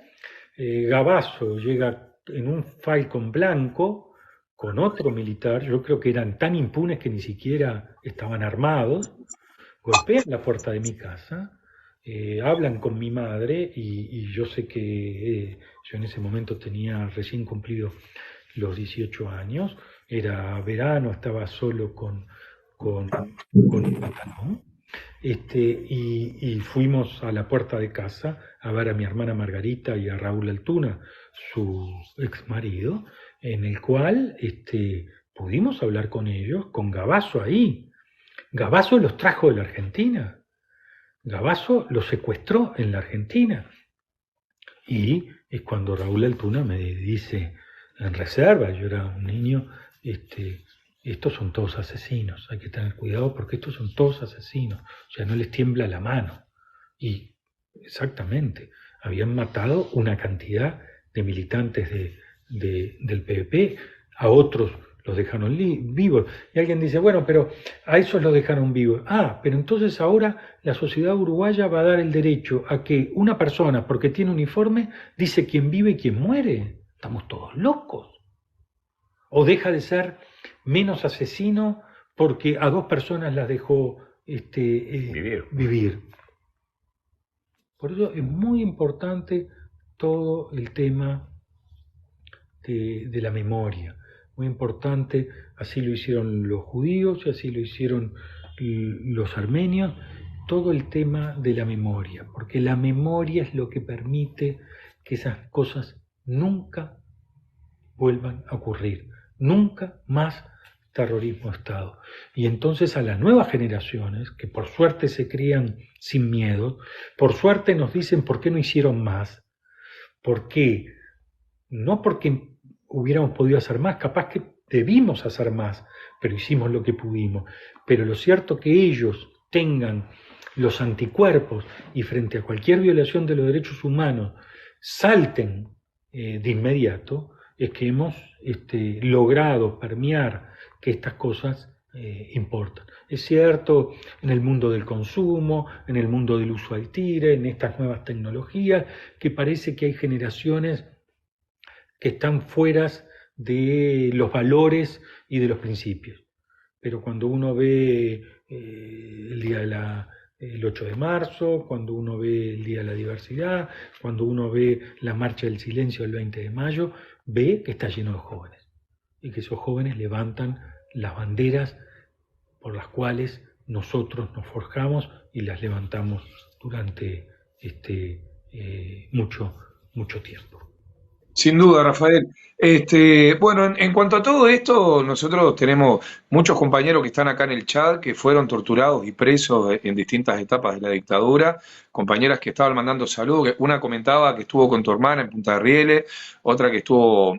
S2: Gavazo llega en un Falcon blanco con otro militar, yo creo que eran tan impunes que ni siquiera estaban armados, golpean la puerta de mi casa, hablan con mi madre y yo sé que yo en ese momento tenía recién cumplido los 18 años, era verano, estaba solo con un pantalón, y fuimos a la puerta de casa a ver a mi hermana Margarita y a Raúl Altuna, su ex marido, en el cual pudimos hablar con ellos, con Gavazo ahí. Gavazo los trajo de la Argentina. Gavazo los secuestró en la Argentina. Y es cuando Raúl Altuna me dice, en reserva, yo era un niño, estos son todos asesinos, hay que tener cuidado porque estos son todos asesinos, o sea, no les tiembla la mano. Y exactamente, habían matado una cantidad de militantes del PVP, a otros los dejaron vivos. Y alguien dice, bueno, pero a esos los dejaron vivos. Pero entonces ahora la sociedad uruguaya va a dar el derecho a que una persona, porque tiene uniforme, dice quién vive y quién muere. Estamos todos locos. O deja de ser menos asesino porque a dos personas las dejó vivir. Por eso es muy importante todo el tema de la memoria, muy importante. Así lo hicieron los judíos y así lo hicieron los armenios, todo el tema de la memoria, porque la memoria es lo que permite que esas cosas nunca vuelvan a ocurrir, nunca más terrorismo de Estado. Y entonces a las nuevas generaciones, que por suerte se crían sin miedo, por suerte nos dicen por qué no hicieron más, por qué, no porque hubiéramos podido hacer más, capaz que debimos hacer más, pero hicimos lo que pudimos. Pero lo cierto que ellos tengan los anticuerpos y frente a cualquier violación de los derechos humanos salten de inmediato, es que hemos logrado permear que estas cosas importan. Es cierto, en el mundo del consumo, en el mundo del uso al tire, en estas nuevas tecnologías, que parece que hay generaciones que están fuera de los valores y de los principios. Pero cuando uno ve el 8 de marzo, cuando uno ve el Día de la Diversidad, cuando uno ve la Marcha del Silencio del 20 de mayo, ve que está lleno de jóvenes y que esos jóvenes levantan las banderas por las cuales nosotros nos forjamos y las levantamos durante mucho tiempo.
S1: Sin duda, Rafael. Bueno, en cuanto a todo esto, nosotros tenemos muchos compañeros que están acá en el chat que fueron torturados y presos en distintas etapas de la dictadura, compañeras que estaban mandando saludos, una comentaba que estuvo con tu hermana en Punta de Rieles, otra que estuvo,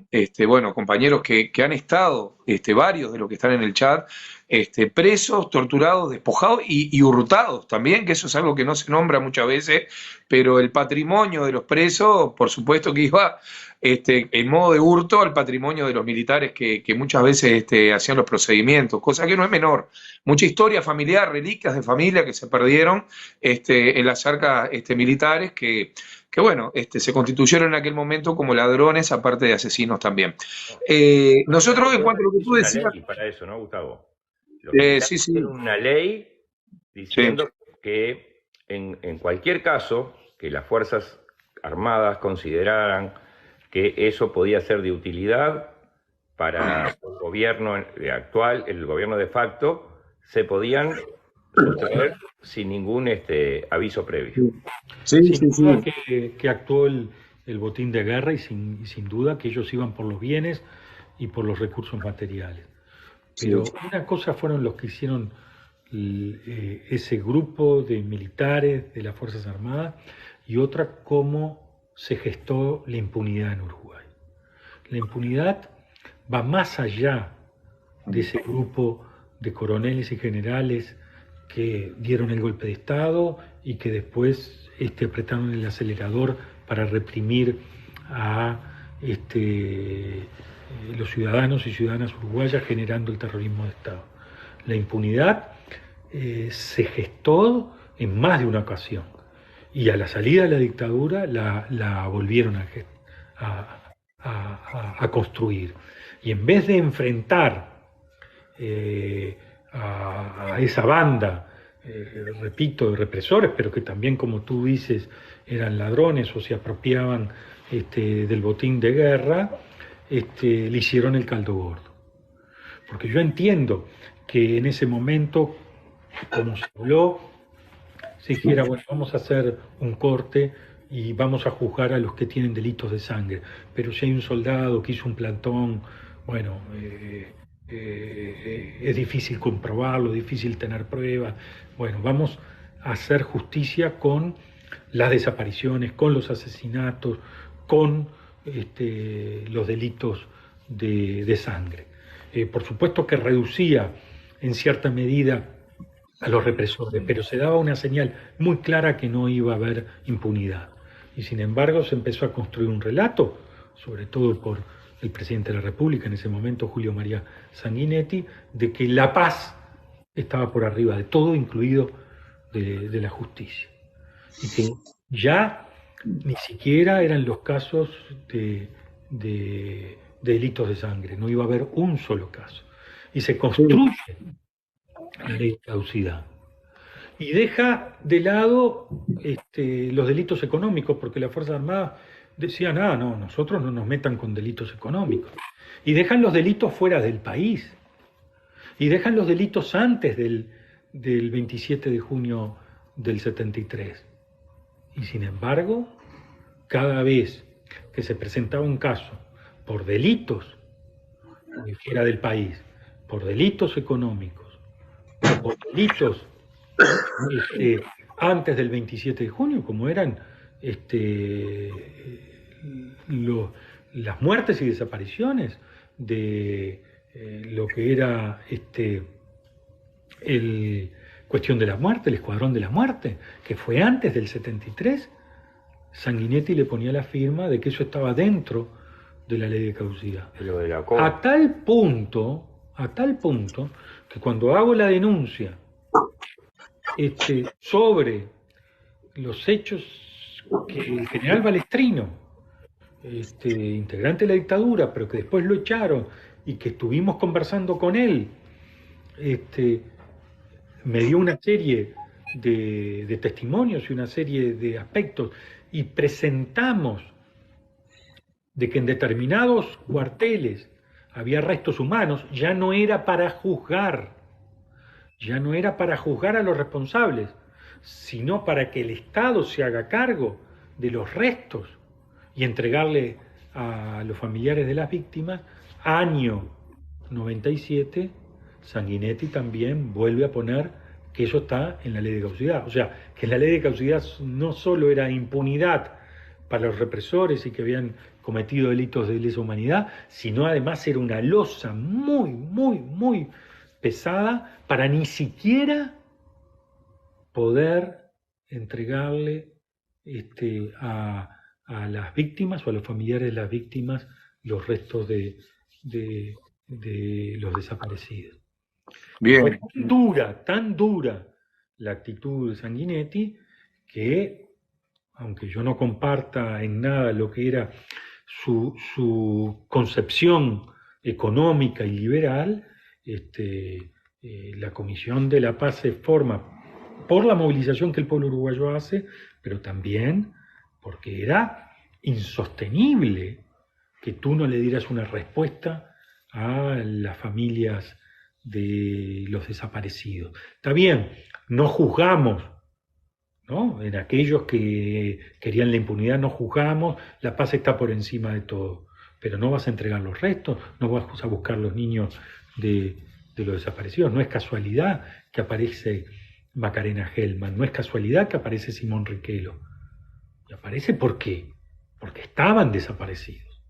S1: bueno, compañeros que han estado, varios de los que están en el chat, presos, torturados, despojados y hurtados también, que eso es algo que no se nombra muchas veces, pero el patrimonio de los presos, por supuesto que iba en modo de hurto al patrimonio de los militares que muchas veces hacían los procedimientos, cosa que no es menor. Mucha historia familiar, reliquias de familia que se perdieron en las arcas militares que bueno, se constituyeron en aquel momento como ladrones, aparte de asesinos también. Nosotros, en cuanto a lo que tú decías...
S3: Una ley para eso, ¿no, Gustavo? Sí. Una ley diciendo que en cualquier caso que las Fuerzas Armadas consideraran que eso podía ser de utilidad para el gobierno actual, el gobierno de facto, se podían sustraer sin ningún aviso previo.
S2: Sin duda que actuó el botín de guerra y sin duda que ellos iban por los bienes y por los recursos materiales. Pero una cosa fueron los que hicieron ese grupo de militares de las Fuerzas Armadas y otra cómo se gestó la impunidad en Uruguay. La impunidad va más allá de ese grupo de coroneles y generales que dieron el golpe de Estado y que después apretaron el acelerador para reprimir a los ciudadanos y ciudadanas uruguayas generando el terrorismo de Estado. La impunidad se gestó en más de una ocasión y a la salida de la dictadura la volvieron a construir. Y en vez de enfrentar a esa banda, repito, de represores, pero que también, como tú dices, eran ladrones o se apropiaban del botín de guerra, le hicieron el caldo gordo. Porque yo entiendo que en ese momento, como se habló, se dijera, bueno, vamos a hacer un corte y vamos a juzgar a los que tienen delitos de sangre. Pero si hay un soldado que hizo un plantón, bueno, es difícil comprobarlo, difícil tener pruebas. Bueno, vamos a hacer justicia con las desapariciones, con los asesinatos, con los delitos de sangre. Por supuesto que reducía en cierta medida a los represores, pero se daba una señal muy clara que no iba a haber impunidad. Y sin embargo se empezó a construir un relato, sobre todo por el presidente de la República en ese momento, Julio María Sanguinetti, de que la paz estaba por arriba de todo, incluido de la justicia. Y que ya ni siquiera eran los casos de delitos de sangre, no iba a haber un solo caso. Y se construye la ley de caducidad. Y deja de lado los delitos económicos, porque las Fuerzas Armadas decían, no, nosotros no nos metan con delitos económicos. Y dejan los delitos fuera del país. Y dejan los delitos antes del 27 de junio del 73. Y sin embargo, cada vez que se presentaba un caso por delitos fuera del país, por delitos económicos, por delitos antes del 27 de junio, como eran las muertes y desapariciones de lo que era cuestión de la muerte, el Escuadrón de la Muerte, que fue antes del 73, Sanguinetti le ponía la firma de que eso estaba dentro de la ley de caducidad. A tal punto que cuando hago la denuncia sobre los hechos que el general Balestrino, integrante de la dictadura, pero que después lo echaron y que estuvimos conversando con él, me dio una serie de testimonios y una serie de aspectos, y presentamos de que en determinados cuarteles había restos humanos, ya no era para juzgar a los responsables, sino para que el Estado se haga cargo de los restos y entregarle a los familiares de las víctimas. Año 97, Sanguinetti también vuelve a poner que eso está en la ley de caducidad. O sea, que en la ley de caducidad no solo era impunidad para los represores y que habían cometido delitos de lesa humanidad, sino además era una losa muy, muy, muy pesada para ni siquiera poder entregarle a las víctimas o a los familiares de las víctimas los restos de los desaparecidos.
S1: Bien.
S2: Fue tan dura la actitud de Sanguinetti que, aunque yo no comparta en nada lo que era su concepción económica y liberal, la Comisión de la Paz se forma por la movilización que el pueblo uruguayo hace, pero también porque era insostenible que tú no le dieras una respuesta a las familias de los desaparecidos. Está bien, no juzgamos, ¿no? En aquellos que querían la impunidad no juzgamos, la paz está por encima de todo, pero no vas a entregar los restos, no vas a buscar los niños de los desaparecidos. No es casualidad que aparece Macarena Gelman, no es casualidad que aparece Simón Riquelo. Y aparece ¿por qué? Porque estaban desaparecidos.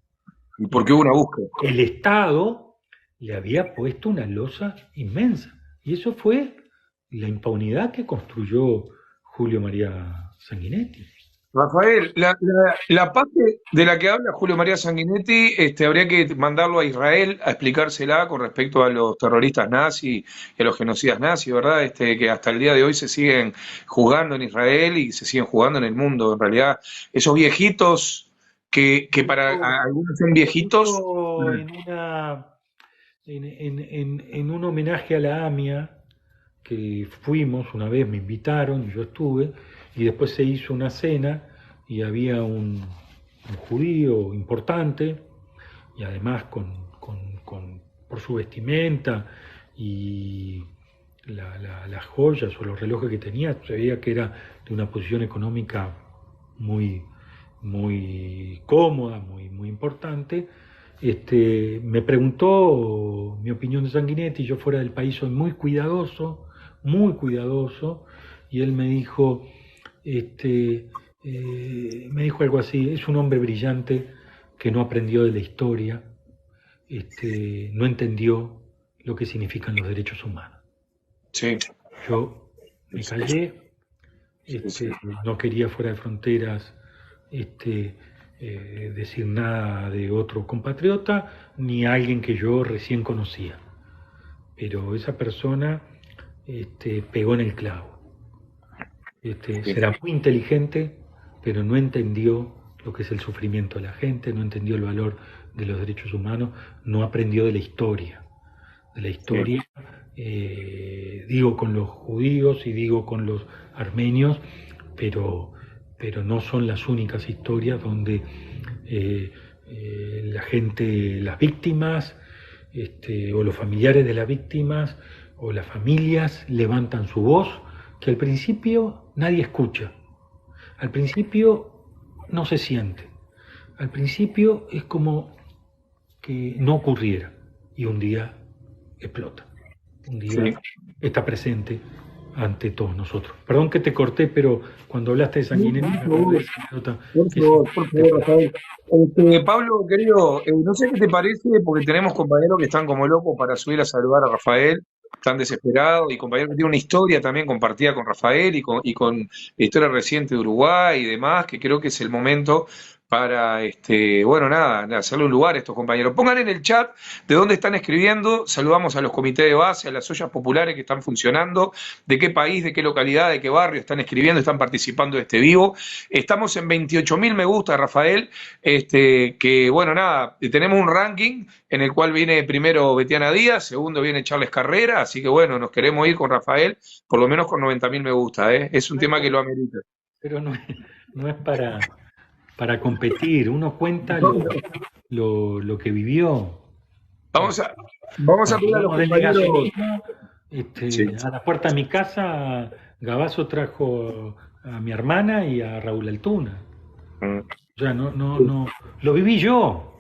S1: Y porque hubo una búsqueda.
S2: El Estado le había puesto una losa inmensa. Y eso fue la impunidad que construyó Julio María Sanguinetti.
S1: Rafael, la parte de la que habla Julio María Sanguinetti, habría que mandarlo a Israel a explicársela con respecto a los terroristas nazis y a los genocidas nazis, ¿verdad? Que hasta el día de hoy se siguen juzgando en Israel y se siguen jugando en el mundo. En realidad, esos viejitos que para algunos son viejitos.
S2: En un homenaje a la AMIA, que fuimos una vez, me invitaron, yo estuve, y después se hizo una cena y había un judío importante, y además por su vestimenta y las joyas o los relojes que tenía, se veía que era de una posición económica muy, muy cómoda, muy, muy importante. Me preguntó mi opinión de Sanguinetti. Yo fuera del país soy muy cuidadoso, y él me dijo algo así: es un hombre brillante que no aprendió de la historia, no entendió lo que significan los derechos humanos.
S1: Sí.
S2: Yo me callé, no quería fuera de fronteras decir nada de otro compatriota ni alguien que yo recién conocía, pero esa persona pegó en el clavo. Será muy inteligente, pero no entendió lo que es el sufrimiento de la gente, no entendió el valor de los derechos humanos, no aprendió de la historia. Digo con los judíos y digo con los armenios, pero pero no son las únicas historias donde la gente, las víctimas, o los familiares de las víctimas, o las familias levantan su voz, que al principio nadie escucha, al principio no se siente, al principio es como que no ocurriera, y un día explota, un día está presente ante todos nosotros. Perdón que te corté, pero cuando hablaste de Sanguinetti,
S1: por favor, Rafael. Pablo, querido, no sé qué te parece, porque tenemos compañeros que están como locos para subir a saludar a Rafael, están desesperados, y compañeros que tienen una historia también compartida con Rafael y con la historia reciente de Uruguay y demás, que creo que es el momento para, bueno, nada, hacerle un lugar a estos compañeros. Pongan en el chat de dónde están escribiendo, saludamos a los comités de base, a las ollas populares que están funcionando, de qué país, de qué localidad, de qué barrio están escribiendo, están participando de este vivo. Estamos en 28.000 me gusta, Rafael, que, bueno, nada, tenemos un ranking en el cual viene primero Betiana Díaz, segundo viene Charles Carrera, así que, bueno, nos queremos ir con Rafael, por lo menos con 90.000 me gusta, ¿eh? Es un tema que lo amerita.
S2: Pero no es para competir, uno cuenta lo que vivió.
S1: Vamos a pedir a los compañeros.
S2: Sí. A la puerta de mi casa, Gabazo trajo a mi hermana y a Raúl Altuna. O sea, no, lo viví yo.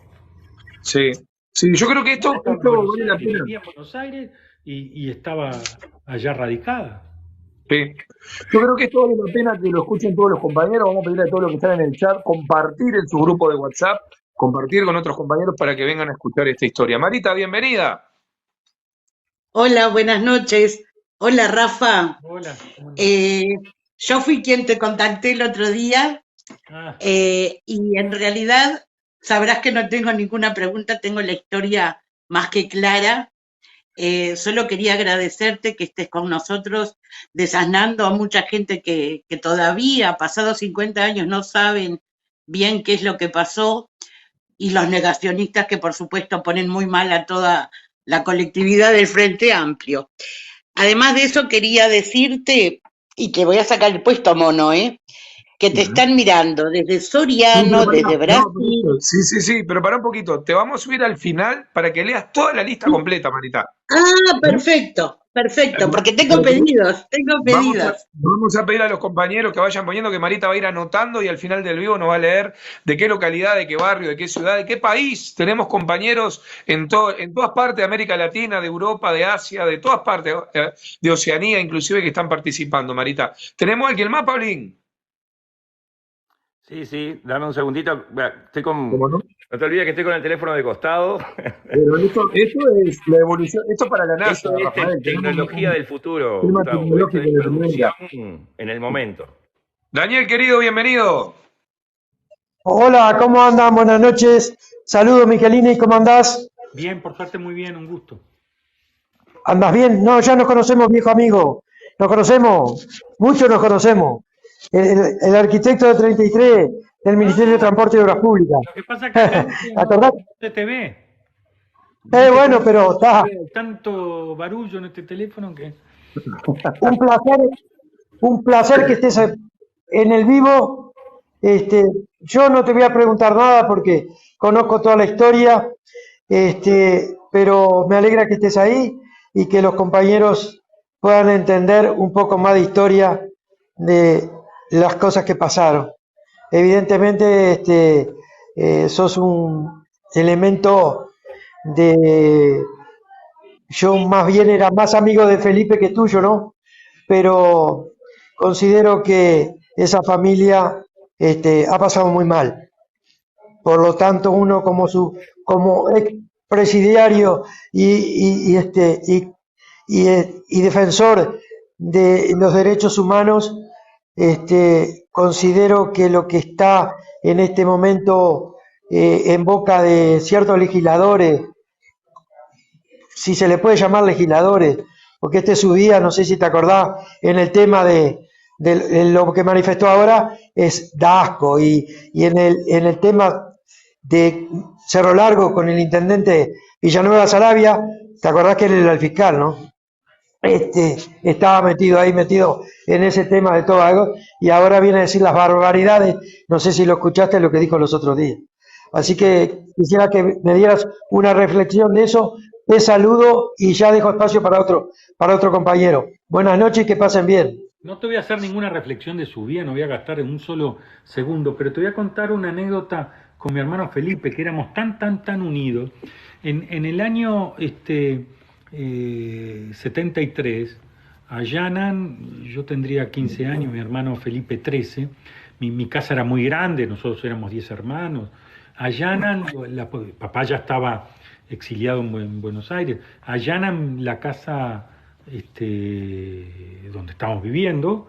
S1: Sí, yo creo que esto vale la pena.
S2: Vivía en Buenos Aires y estaba allá radicada.
S1: Sí. Yo creo que esto vale la pena que lo escuchen todos los compañeros. Vamos a pedirle a todos los que están en el chat compartir en su grupo de WhatsApp, compartir con otros compañeros para que vengan a escuchar esta historia. Marita, bienvenida.
S4: Hola, buenas noches. Hola, Rafa.
S2: Hola.
S4: Yo fui quien te contacté el otro día y en realidad sabrás que no tengo ninguna pregunta, tengo la historia más que clara. Solo quería agradecerte que estés con nosotros desasnando a mucha gente que todavía, pasados 50 años, no saben bien qué es lo que pasó, y los negacionistas que por supuesto ponen muy mal a toda la colectividad del Frente Amplio. Además de eso quería decirte, y te voy a sacar el puesto, mono, que te están mirando desde Soriano, desde Brasil.
S1: Sí, pero para un poquito, te vamos a subir al final para que leas toda la lista completa, Marita.
S4: Ah, perfecto, porque tengo pedidos.
S1: Vamos a pedir a los compañeros que vayan poniendo, que Marita va a ir anotando y al final del vivo nos va a leer de qué localidad, de qué barrio, de qué ciudad, de qué país. Tenemos compañeros en todas partes de América Latina, de Europa, de Asia, de todas partes, de Oceanía inclusive, que están participando, Marita. ¿Tenemos alguien más, Paulín?
S3: Sí, dame un segundito. Estoy con...
S1: ¿Cómo no?
S3: No te olvides que estoy con el teléfono de costado.
S1: Pero esto es la evolución, esto es para la NASA,
S3: Esto es
S1: Rafael.
S3: Tecnología del futuro, Gustavo. Esto es producción en el momento.
S1: Daniel, querido, bienvenido.
S5: Hola, ¿cómo andan? Buenas noches. Saludos, Michelini, ¿cómo andás?
S2: Bien, por suerte muy bien, un gusto.
S5: ¿Andás bien? No, ya nos conocemos, viejo amigo. Nos conocemos, muchos nos conocemos. El arquitecto de 33 del Ministerio de Transporte y Obras Públicas.
S2: Lo que pasa es que
S5: ¿Acordás?
S2: No te ve.
S5: Bueno, pero está.
S2: Tanto barullo en este teléfono que...
S5: Un placer que estés en el vivo. Yo no te voy a preguntar nada porque conozco toda la historia, pero me alegra que estés ahí y que los compañeros puedan entender un poco más de historia de las cosas que pasaron. Evidentemente, sos un elemento de... Yo más bien era más amigo de Felipe que tuyo, ¿no? Pero considero que esa familia ha pasado muy mal. Por lo tanto, uno como ex presidiario y defensor de los derechos humanos, considero que lo que está en este momento en boca de ciertos legisladores, si se le puede llamar legisladores, porque este es su día, no sé si te acordás, en el tema de lo que manifestó ahora, da asco, y en el tema de Cerro Largo con el intendente Villanueva Saravia, te acordás que él era el fiscal, ¿no? Estaba metido en ese tema de todo algo, y ahora viene a decir las barbaridades, no sé si lo escuchaste lo que dijo los otros días. Así que quisiera que me dieras una reflexión de eso. Te saludo y ya dejo espacio para otro compañero. Buenas noches y que pasen bien.
S2: No te voy a hacer ninguna reflexión de su vida, no voy a gastar en un solo segundo, pero te voy a contar una anécdota con mi hermano Felipe, que éramos tan unidos. En el año 73, allanan, yo tendría 15 años, mi hermano Felipe 13, mi casa era muy grande, nosotros éramos 10 hermanos, allanan, papá ya estaba exiliado en Buenos Aires, allanan la casa donde estamos viviendo,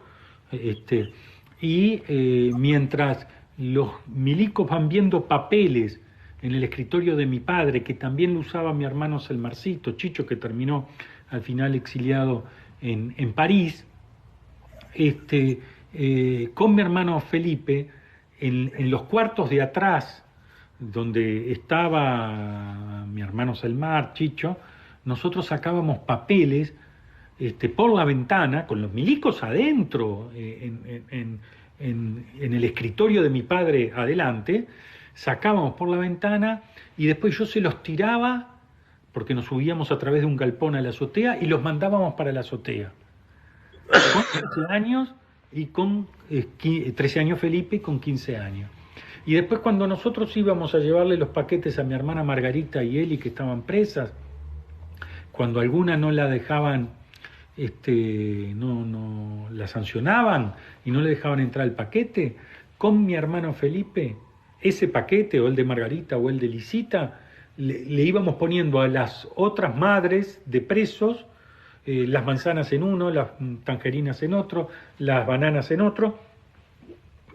S2: mientras los milicos van viendo papeles en el escritorio de mi padre, que también lo usaba mi hermano Selmarcito, Chicho, que terminó al final exiliado en París, con mi hermano Felipe, en los cuartos de atrás, donde estaba mi hermano Selmar, Chicho, nosotros sacábamos papeles por la ventana, con los milicos adentro, en el escritorio de mi padre adelante, sacábamos por la ventana y después yo se los tiraba, porque nos subíamos a través de un galpón a la azotea y los mandábamos para la azotea. Con 13 años y con 13 años Felipe y con 15 años. Y después cuando nosotros íbamos a llevarle los paquetes a mi hermana Margarita y Eli, que estaban presas, cuando alguna no la dejaban, no la sancionaban y no le dejaban entrar el paquete, con mi hermano Felipe, ese paquete, o el de Margarita o el de Lisita, le íbamos poniendo a las otras madres de presos las manzanas en uno, las tangerinas en otro, las bananas en otro,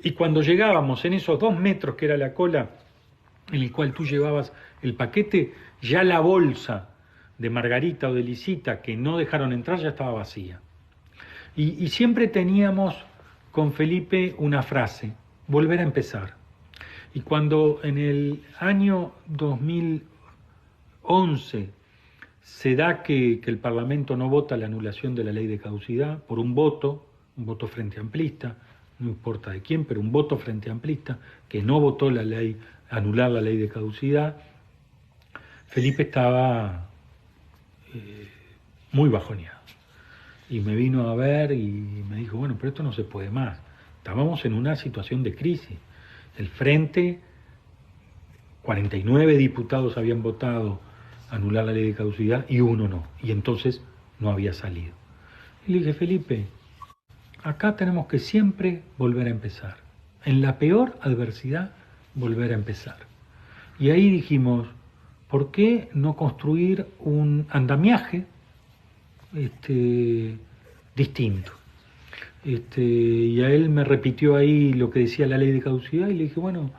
S2: y cuando llegábamos en esos 2 metros que era la cola en el cual tú llevabas el paquete, ya la bolsa de Margarita o de Lisita que no dejaron entrar ya estaba vacía. Y siempre teníamos con Felipe una frase: volver a empezar. Y cuando en el año 2011 se da que el Parlamento no vota la anulación de la ley de caducidad por un voto frente amplista, no importa de quién, pero un voto frente amplista, que no votó la ley, anular la ley de caducidad, Felipe estaba muy bajoneado. Y me vino a ver y me dijo, bueno, pero esto no se puede más. Estábamos en una situación de crisis. El Frente, 49 diputados habían votado anular la ley de caducidad y uno no. Y entonces no había salido. Y le dije, Felipe, acá tenemos que siempre volver a empezar. En la peor adversidad, volver a empezar. Y ahí dijimos, ¿por qué no construir un andamiaje distinto? Y a él me repitió ahí lo que decía la ley de caducidad y le dije, bueno,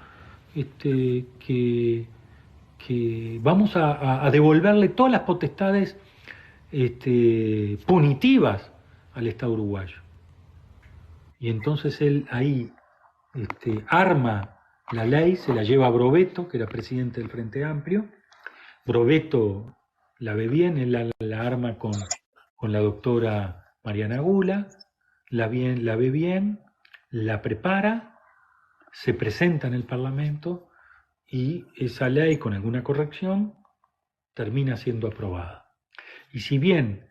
S2: que vamos a devolverle todas las potestades punitivas al Estado uruguayo. Y entonces él ahí arma la ley, se la lleva a Brovetto, que era presidente del Frente Amplio. Brovetto la ve bien, él la arma con la doctora Mariana Gula, la ve bien, la prepara, se presenta en el Parlamento y esa ley, con alguna corrección, termina siendo aprobada. Y si bien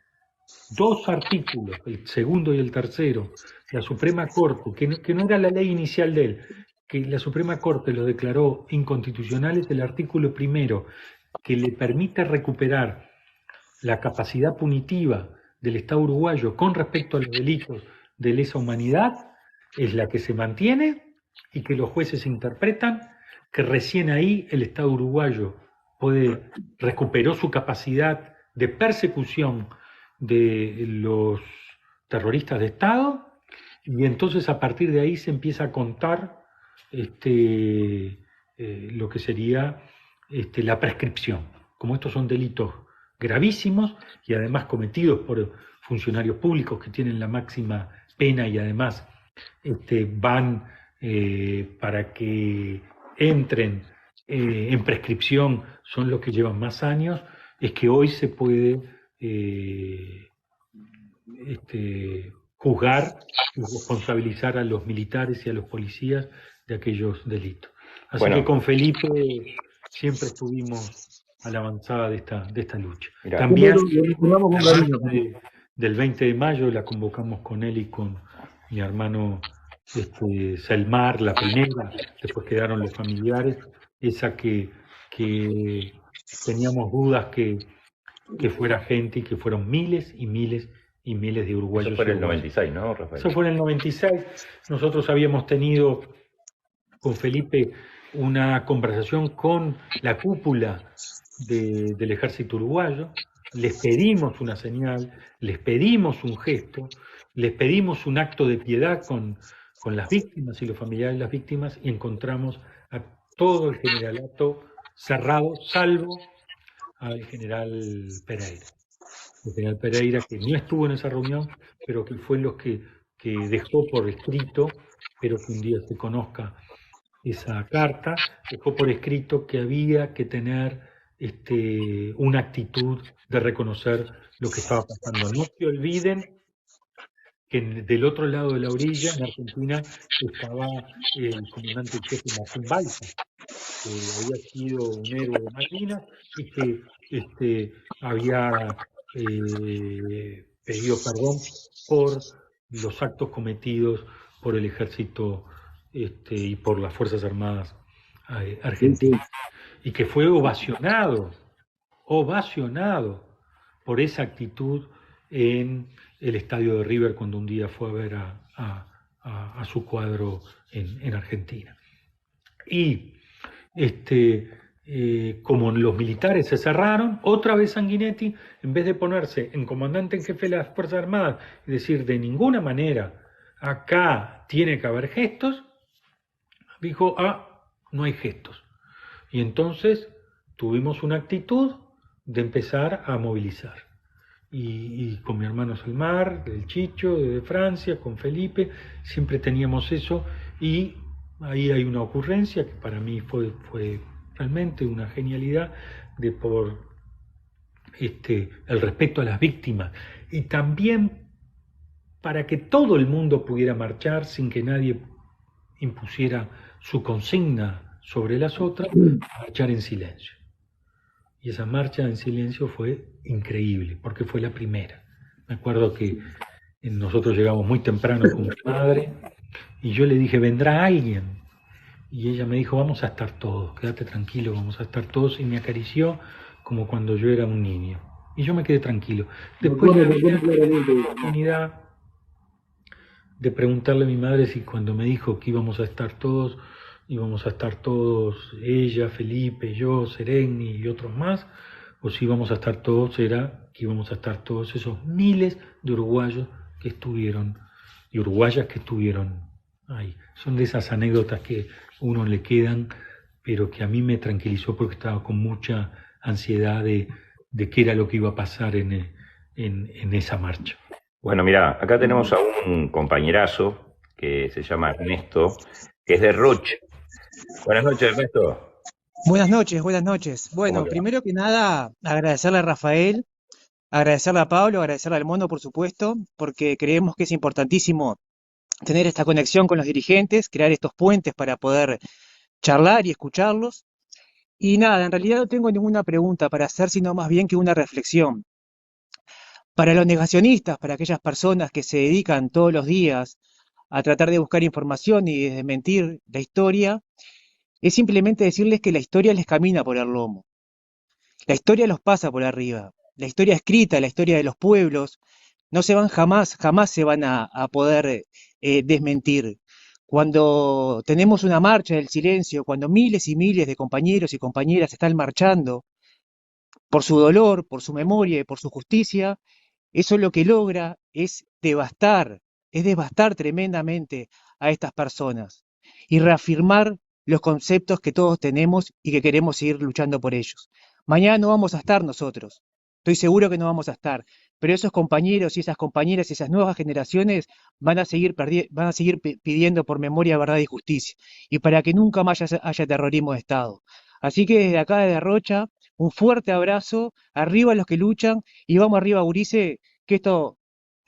S2: 2 artículos, el segundo y el tercero, la Suprema Corte, que no era la ley inicial de él, que la Suprema Corte lo declaró inconstitucionales, el artículo primero, que le permite recuperar la capacidad punitiva del Estado uruguayo con respecto a los delitos de lesa humanidad, es la que se mantiene y que los jueces interpretan, que recién ahí el Estado uruguayo recuperó su capacidad de persecución de los terroristas de Estado, y entonces a partir de ahí se empieza a contar lo que sería la prescripción. Como estos son delitos gravísimos y además cometidos por funcionarios públicos que tienen la máxima pena y además van para que entren en prescripción, son los que llevan más años, es que hoy se puede juzgar y responsabilizar a los militares y a los policías de aquellos delitos. Así que con Felipe siempre estuvimos a la avanzada de esta lucha.
S3: Mirá,
S2: también la marcha del 20 de mayo la convocamos con él y con mi hermano Selmar, la primera, después quedaron los familiares, esa que teníamos dudas que fuera gente y que fueron miles y miles y miles de uruguayos.
S3: Eso fue en el 96, ¿no, Rafael?
S2: Eso fue en el 96. Nosotros habíamos tenido con Felipe una conversación con la cúpula del ejército uruguayo. Les pedimos una señal, les pedimos un gesto, les pedimos un acto de piedad con las víctimas y los familiares de las víctimas, y encontramos a todo el generalato cerrado, salvo al general Pereira. El general Pereira, que no estuvo en esa reunión, pero que fue los que dejó por escrito, espero que un día se conozca esa carta, dejó por escrito que había que tener una actitud de reconocer lo que estaba pasando. No se olviden que del otro lado de la orilla, en Argentina, estaba el comandante en jefe Martín Balsa, que había sido un héroe de Malvinas y que había pedido perdón por los actos cometidos por el ejército y por las Fuerzas Armadas argentinas, y que fue ovacionado por esa actitud en el estadio de River cuando un día fue a ver a su cuadro en Argentina. Y como los militares se cerraron, otra vez Sanguinetti, en vez de ponerse en comandante en jefe de las Fuerzas Armadas y decir de ninguna manera acá tiene que haber gestos, dijo, no hay gestos. Y entonces tuvimos una actitud de empezar a movilizar. Y con mi hermano Selmar, del Chicho, de Francia, con Felipe, siempre teníamos eso, y ahí hay una ocurrencia que para mí fue realmente una genialidad por el respeto a las víctimas, y también para que todo el mundo pudiera marchar sin que nadie impusiera su consigna sobre las otras, marchar en silencio. Y esa marcha en silencio fue increíble, porque fue la primera. Me acuerdo que nosotros llegamos muy temprano con mi madre, y yo le dije, ¿vendrá alguien? Y ella me dijo, vamos a estar todos, quédate tranquilo, vamos a estar todos, y me acarició como cuando yo era un niño. Y yo me quedé tranquilo. Después tuve la oportunidad de preguntarle a mi madre si cuando me dijo que íbamos a estar todos, ella, Felipe, yo, Sereni y otros más, o si íbamos a estar todos, era que íbamos a estar todos esos miles de uruguayos que estuvieron, y uruguayas que estuvieron ahí. Son de esas anécdotas que a uno le quedan, pero que a mí me tranquilizó porque estaba con mucha ansiedad de qué era lo que iba a pasar en esa marcha.
S3: Bueno, mira, acá tenemos a un compañerazo que se llama Ernesto, que es de Roche. Buenas noches, Ernesto.
S6: Buenas noches. Bueno, primero que nada, agradecerle a Rafael, agradecerle a Pablo, agradecerle al Mono, por supuesto, porque creemos que es importantísimo tener esta conexión con los dirigentes, crear estos puentes para poder charlar y escucharlos. Y nada, en realidad no tengo ninguna pregunta para hacer, sino más bien que una reflexión. Para los negacionistas, para aquellas personas que se dedican todos los días a tratar de buscar información y desmentir la historia, es simplemente decirles que la historia les camina por el lomo. La historia los pasa por arriba. La historia escrita, la historia de los pueblos, no se van jamás se van a poder desmentir. Cuando tenemos una marcha del silencio, cuando miles y miles de compañeros y compañeras están marchando por su dolor, por su memoria y por su justicia, eso lo que logra es devastar tremendamente a estas personas y reafirmar los conceptos que todos tenemos y que queremos seguir luchando por ellos. Mañana no vamos a estar nosotros, estoy seguro que no vamos a estar, pero esos compañeros y esas compañeras y esas nuevas generaciones van a seguir pidiendo por memoria, verdad y justicia, y para que nunca más haya terrorismo de Estado. Así que desde acá, desde Rocha, un fuerte abrazo, arriba a los que luchan, y vamos arriba, gurises, que esto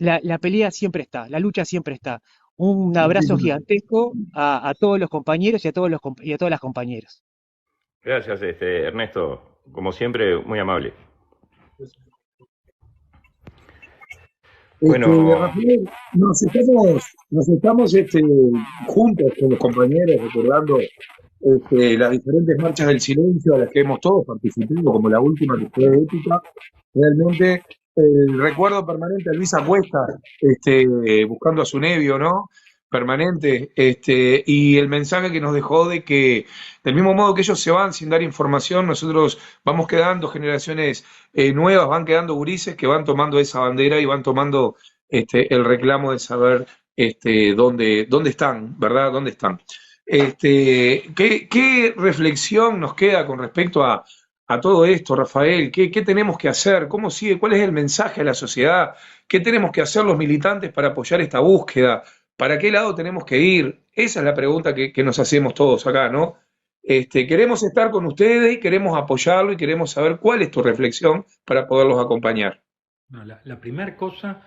S6: la pelea siempre está, la lucha siempre está. Un abrazo gigantesco a todos los compañeros y a todas las compañeras.
S3: Gracias, Ernesto. Como siempre, muy amable. Bueno,
S1: Rafael, nos estamos juntos con los compañeros recordando las diferentes marchas del silencio a las que hemos todos participado, como la última que fue épica. Realmente el recuerdo permanente a Luisa Cuesta, buscando a su nevio, ¿no? Permanente, y el mensaje que nos dejó de que, del mismo modo que ellos se van sin dar información, nosotros vamos quedando generaciones nuevas, van quedando gurises que van tomando esa bandera y van tomando el reclamo de saber dónde están, ¿verdad? ¿Dónde están? ¿Qué reflexión nos queda con respecto a todo esto, Rafael? ¿Qué tenemos que hacer? ¿Cómo sigue? ¿Cuál es el mensaje a la sociedad? ¿Qué tenemos que hacer los militantes para apoyar esta búsqueda? ¿Para qué lado tenemos que ir? Esa es la pregunta que nos hacemos todos acá, ¿no? Queremos estar con ustedes y queremos apoyarlo y queremos saber cuál es tu reflexión para poderlos acompañar.
S2: No, la primera cosa,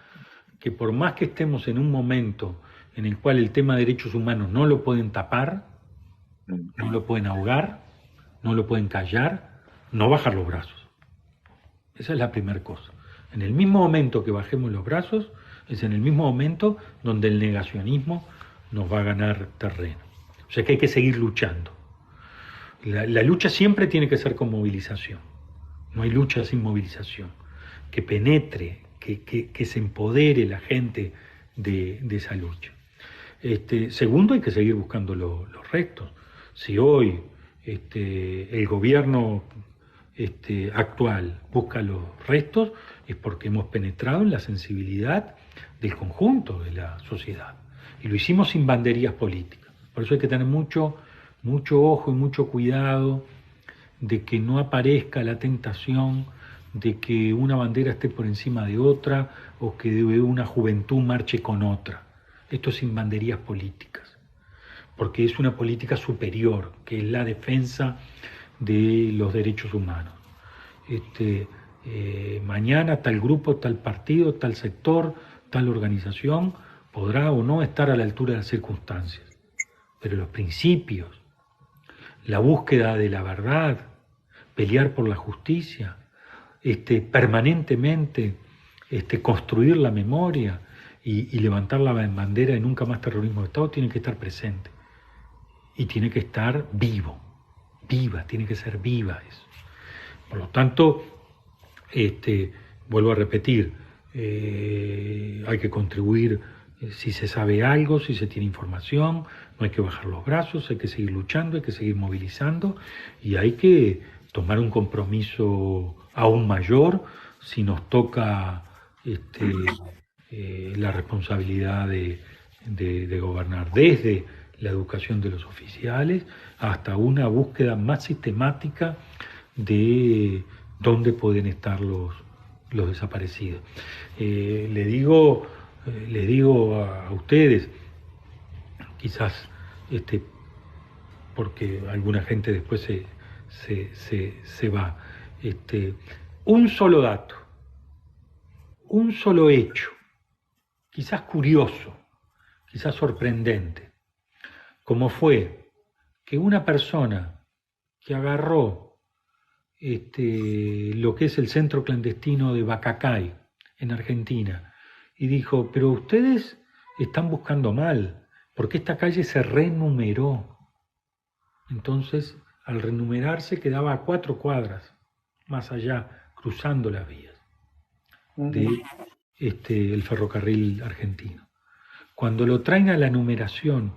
S2: que por más que estemos en un momento en el cual el tema de derechos humanos no lo pueden tapar, no lo pueden ahogar, no lo pueden callar, no bajar los brazos. Esa es la primera cosa. En el mismo momento que bajemos los brazos, es en el mismo momento donde el negacionismo nos va a ganar terreno. O sea que hay que seguir luchando. La lucha siempre tiene que ser con movilización. No hay lucha sin movilización. Que penetre, que se empodere la gente de esa lucha. Segundo, hay que seguir buscando los restos. Si hoy el gobierno actual busca los restos, es porque hemos penetrado en la sensibilidad del conjunto de la sociedad. Y lo hicimos sin banderías políticas. Por eso hay que tener mucho ojo y mucho cuidado de que no aparezca la tentación de que una bandera esté por encima de otra o que una juventud marche con otra. Esto es sin banderías políticas, porque es una política superior, que es la defensa de los derechos humanos. Mañana tal grupo, tal partido, tal sector, tal organización podrá o no estar a la altura de las circunstancias, pero los principios, la búsqueda de la verdad, pelear por la justicia, permanentemente construir la memoria y levantar la bandera de nunca más terrorismo de Estado, tiene que estar presente y tiene que estar viva, tiene que ser viva eso. Por lo tanto, vuelvo a repetir, hay que contribuir si se sabe algo, si se tiene información, no hay que bajar los brazos, hay que seguir luchando, hay que seguir movilizando y hay que tomar un compromiso aún mayor si nos toca la responsabilidad de gobernar, desde la educación de los oficiales hasta una búsqueda más sistemática de dónde pueden estar los desaparecidos. Le digo a ustedes, quizás porque alguna gente después se va, un solo dato, un solo hecho, quizás curioso, quizás sorprendente, como fue que una persona que agarró lo que es el centro clandestino de Bacacay, en Argentina, y dijo, pero ustedes están buscando mal, porque esta calle se renumeró. Entonces, al renumerarse, quedaba a 4 cuadras más allá, cruzando las vías el ferrocarril argentino. Cuando lo traen a la numeración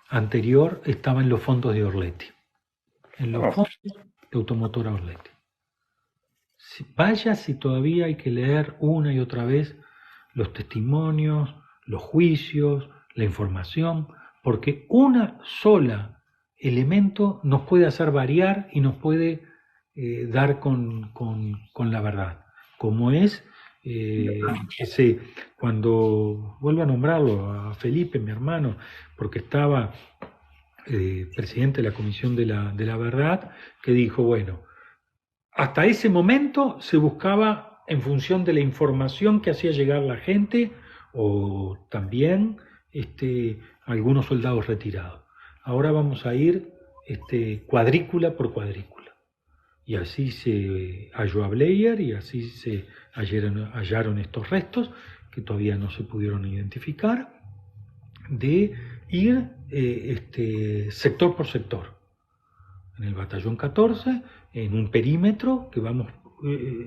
S2: anterior, estaba en los fondos de Orletti, en los fondos de Automotora Orletti. Vaya si todavía hay que leer una y otra vez los testimonios, los juicios, la información, porque una sola elemento nos puede hacer variar y nos puede dar con la verdad, como es cuando vuelvo a nombrarlo a Felipe, mi hermano, porque estaba presidente de la Comisión de la Verdad, que dijo, bueno, hasta ese momento se buscaba en función de la información que hacía llegar la gente o también algunos soldados retirados. Ahora vamos a ir cuadrícula por cuadrícula. Y así se halló a Bleier y así se hallaron estos restos que todavía no se pudieron identificar, de ir sector por sector. En el batallón 14, en un perímetro que vamos,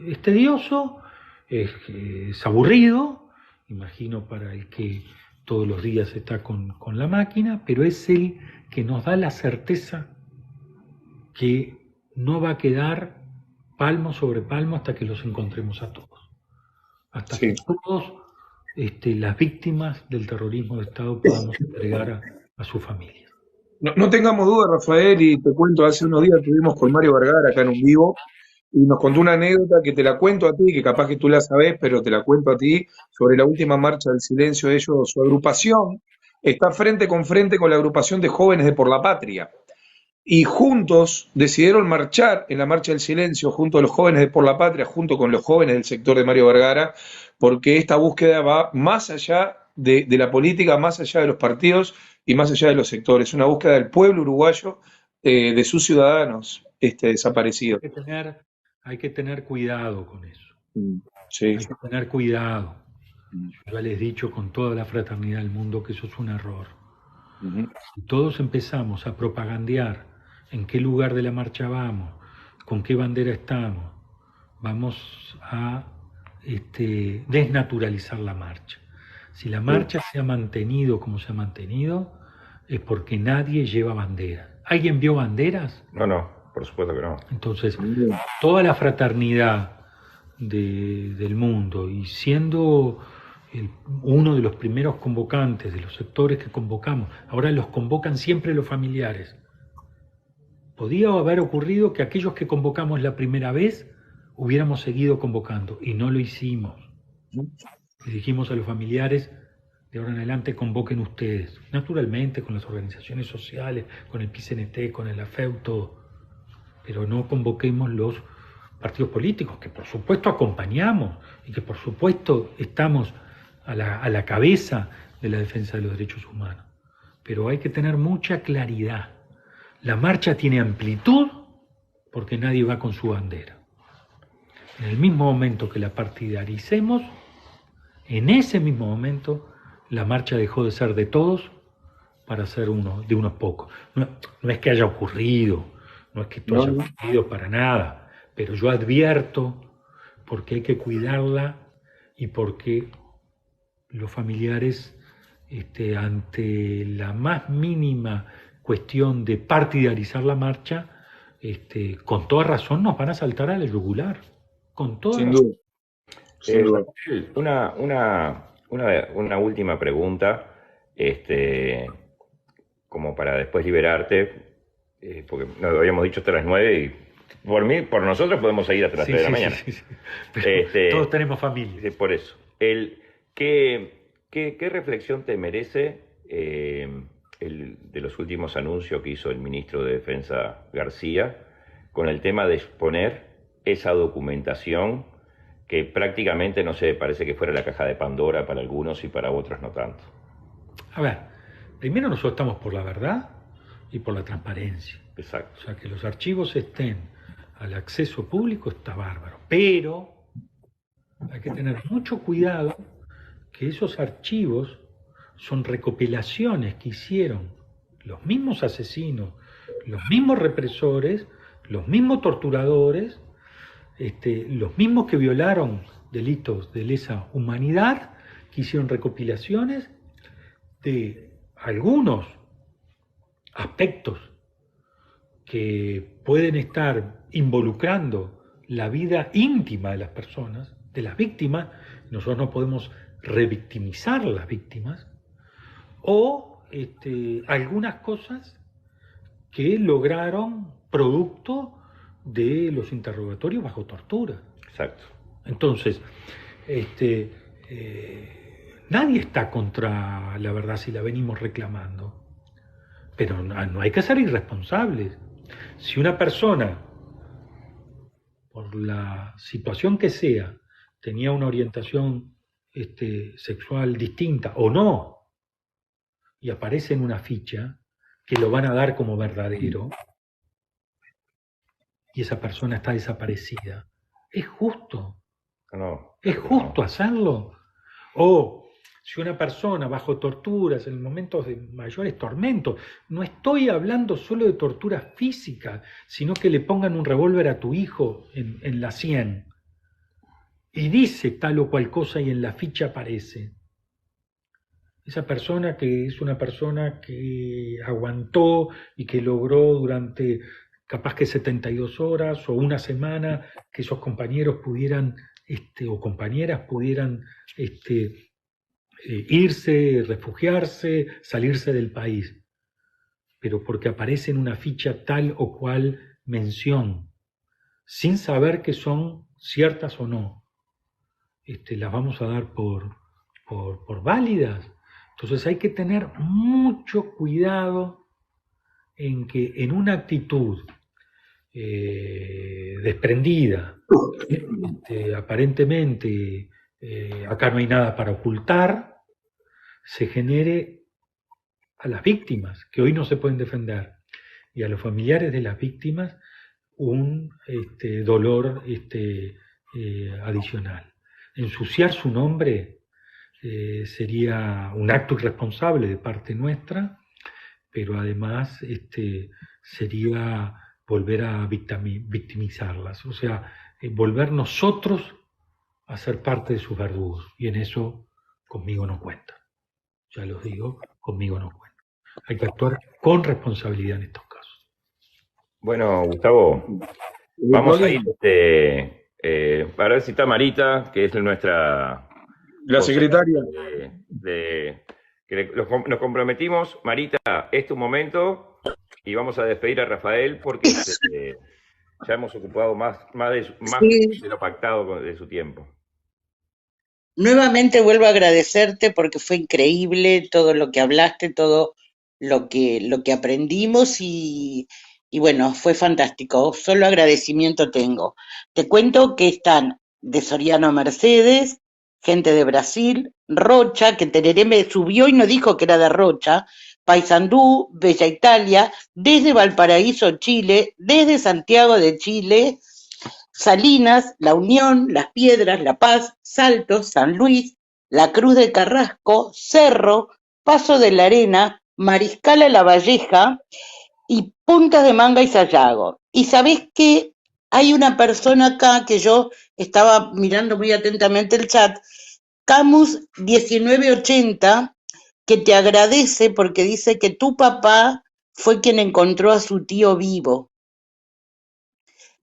S2: es tedioso, es aburrido, imagino para el que todos los días está con la máquina, pero es el que nos da la certeza que no va a quedar palmo sobre palmo hasta que los encontremos a todos. Hasta que todos las víctimas del terrorismo de Estado podamos entregar a su familia.
S1: No tengamos duda, Rafael, y te cuento, hace unos días estuvimos con Mario Vergara acá en un vivo, y nos contó una anécdota que te la cuento a ti, que capaz que tú la sabés, pero te la cuento a ti, sobre la última marcha del silencio de ellos. Su agrupación está frente con la agrupación de jóvenes de Por la Patria. Y juntos decidieron marchar en la Marcha del Silencio, junto a los jóvenes de Por la Patria, junto con los jóvenes del sector de Mario Vergara, porque esta búsqueda va más allá de la política, más allá de los partidos y más allá de los sectores. Una búsqueda del pueblo uruguayo, de sus ciudadanos desaparecidos.
S2: Hay que tener cuidado con eso.
S1: Sí.
S2: Hay que tener cuidado. Yo ya les he dicho con toda la fraternidad del mundo que eso es un error. Si todos empezamos a propagandear en qué lugar de la marcha vamos, con qué bandera estamos, vamos a desnaturalizar la marcha. Si la marcha se ha mantenido como se ha mantenido, es porque nadie lleva bandera. ¿Alguien vio banderas?
S3: No, por supuesto que no.
S2: Entonces, toda la fraternidad del mundo, y siendo uno de los primeros convocantes de los sectores que convocamos, ahora los convocan siempre los familiares. Podía haber ocurrido que aquellos que convocamos la primera vez hubiéramos seguido convocando, y no lo hicimos. Le dijimos a los familiares, de ahora en adelante convoquen ustedes, naturalmente con las organizaciones sociales, con el PCNT, con el AFEU, todo, pero no convoquemos los partidos políticos, que por supuesto acompañamos y que por supuesto estamos a la cabeza de la defensa de los derechos humanos. Pero hay que tener mucha claridad. La marcha tiene amplitud porque nadie va con su bandera. En el mismo momento que la partidaricemos, en ese mismo momento la marcha dejó de ser de todos para ser de unos pocos. No es que haya ocurrido, no es que esto haya ocurrido para nada, pero yo advierto porque hay que cuidarla y porque los familiares, ante la más mínima cuestión de partidarizar la marcha, con toda razón nos van a saltar a la yugular. Con toda razón.
S3: Sin duda. Una última pregunta, como para después liberarte, porque nos habíamos dicho hasta las 9 y por nosotros podemos seguir hasta las 3 de la mañana.
S2: Sí. Pero todos tenemos familia.
S3: Por eso. ¿Qué reflexión te merece de los últimos anuncios que hizo el ministro de Defensa García con el tema de exponer esa documentación que prácticamente, no sé, parece que fuera la caja de Pandora para algunos y para otros no tanto?
S2: A ver, primero nosotros estamos por la verdad y por la transparencia.
S3: Exacto.
S2: O sea, que los archivos estén al acceso público está bárbaro, pero hay que tener mucho cuidado que esos archivos son recopilaciones que hicieron los mismos asesinos, los mismos represores, los mismos torturadores, los mismos que violaron delitos de lesa humanidad, que hicieron recopilaciones de algunos aspectos que pueden estar involucrando la vida íntima de las personas, de las víctimas. Nosotros no podemos revictimizar a las víctimas, o algunas cosas que lograron producto de los interrogatorios bajo tortura.
S3: Exacto.
S2: Entonces, nadie está contra la verdad si la venimos reclamando, pero no hay que ser irresponsables. Si una persona, por la situación que sea, tenía una orientación sexual distinta o no, y aparece en una ficha que lo van a dar como verdadero, y esa persona está desaparecida, ¿es justo?
S3: No,
S2: ¿Es justo hacerlo? O si una persona bajo torturas, en momentos de mayores tormentos, no estoy hablando solo de torturas físicas, sino que le pongan un revólver a tu hijo en la sien y dice tal o cual cosa y en la ficha aparece. Esa persona que es una persona que aguantó y que logró durante capaz que 72 horas o una semana que esos compañeros pudieran, o compañeras pudieran irse, refugiarse, salirse del país, pero porque aparece en una ficha tal o cual mención, sin saber que son ciertas o no, las vamos a dar por válidas. Entonces hay que tener mucho cuidado en que en una actitud desprendida, aparentemente acá no hay nada para ocultar, se genere a las víctimas, que hoy no se pueden defender, y a los familiares de las víctimas un dolor adicional. Ensuciar su nombre sería un acto irresponsable de parte nuestra, pero además sería volver a victimizarlas, o sea, volver nosotros a ser parte de sus verdugos, y en eso conmigo no cuentan. Ya los digo, conmigo no cuentan. Hay que actuar con responsabilidad en estos casos.
S3: Bueno, Gustavo, vamos a ir para ver si está Marita, que es nuestra...
S1: La secretaria.
S3: Nos comprometimos, Marita, es tu momento y vamos a despedir a Rafael porque ya hemos ocupado más
S4: Sí.
S3: de lo pactado de su tiempo.
S4: Nuevamente vuelvo a agradecerte porque fue increíble todo lo que hablaste, todo lo que aprendimos y bueno, fue fantástico. Solo agradecimiento tengo. Te cuento que están de Soriano Mercedes, gente de Brasil, Rocha, que Tereré me subió y no dijo que era de Rocha, Paysandú, Bella Italia, desde Valparaíso, Chile, desde Santiago de Chile, Salinas, La Unión, Las Piedras, La Paz, Salto, San Luis, La Cruz de Carrasco, Cerro, Paso de la Arena, Mariscal a la Valleja y Puntas de Manga y Sayago. Y sabés que hay una persona acá que yo estaba mirando muy atentamente el chat, Camus 1980, que te agradece porque dice que tu papá fue quien encontró a su tío vivo.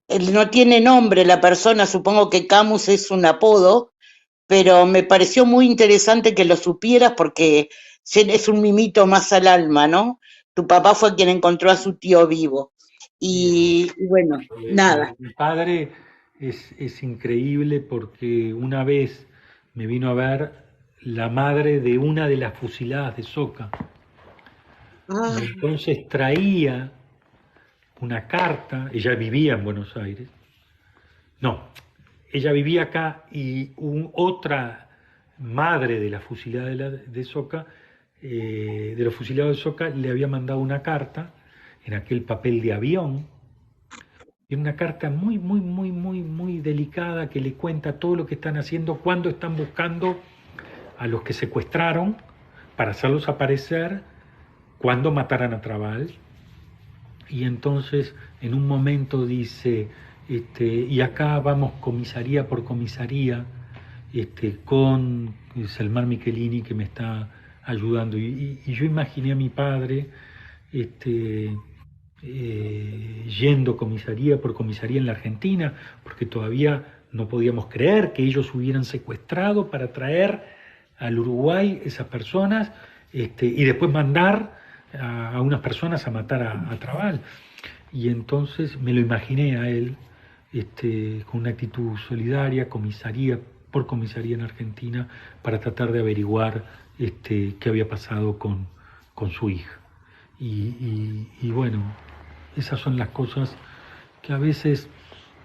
S4: Él no tiene nombre la persona, supongo que Camus es un apodo, pero me pareció muy interesante que lo supieras porque es un mimito más al alma, ¿no? Tu papá fue quien encontró a su tío vivo. Y bueno, nada.
S2: Mi padre es increíble porque una vez me vino a ver la madre de una de las fusiladas de Soca.
S4: Ah.
S2: Y entonces traía una carta, ella vivía en Buenos Aires, no, ella vivía acá y otra madre de la fusilada de Soca, de los fusilados de Soca, le había mandado una carta en aquel papel de avión, y una carta muy, muy, muy, muy, muy delicada que le cuenta todo lo que están haciendo, cuando están buscando a los que secuestraron para hacerlos aparecer, cuando mataran a Trabal. Y entonces en un momento dice, y acá vamos comisaría por comisaría, con Selmar Michelini que me está ayudando. Y yo imaginé a mi padre yendo comisaría por comisaría en la Argentina, porque todavía no podíamos creer que ellos hubieran secuestrado para traer al Uruguay esas personas y después mandar a unas personas a matar a Trabal. Y entonces me lo imaginé a él con una actitud solidaria, comisaría por comisaría en Argentina, para tratar de averiguar qué había pasado con su hija. Y bueno, esas son las cosas que a veces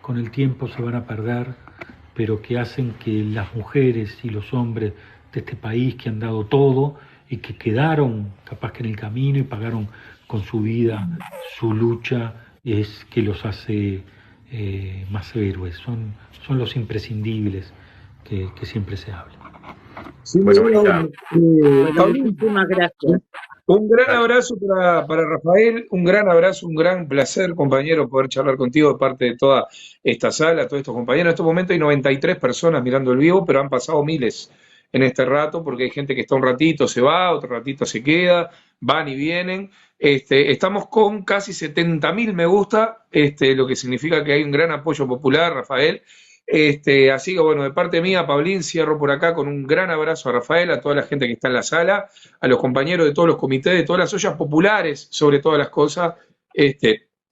S2: con el tiempo se van a perder, pero que hacen que las mujeres y los hombres de este país que han dado todo y que quedaron capaz que en el camino y pagaron con su vida su lucha, es que los hace más héroes, son los imprescindibles que siempre se habla.
S1: Sí,
S3: Bueno,
S4: muchísimas gracias.
S1: Un gran abrazo para Rafael, un gran abrazo, un gran placer, compañero, poder charlar contigo de parte de toda esta sala, todos estos compañeros. En estos momentos hay 93 personas mirando el vivo, pero han pasado miles en este rato, porque hay gente que está un ratito, se va, otro ratito se queda, van y vienen. Estamos con casi 70.000 me gusta, lo que significa que hay un gran apoyo popular, Rafael. Así que bueno, de parte mía, Pablín, cierro por acá con un gran abrazo a Rafael, a toda la gente que está en la sala, a los compañeros de todos los comités, de todas las ollas populares, sobre todas las cosas,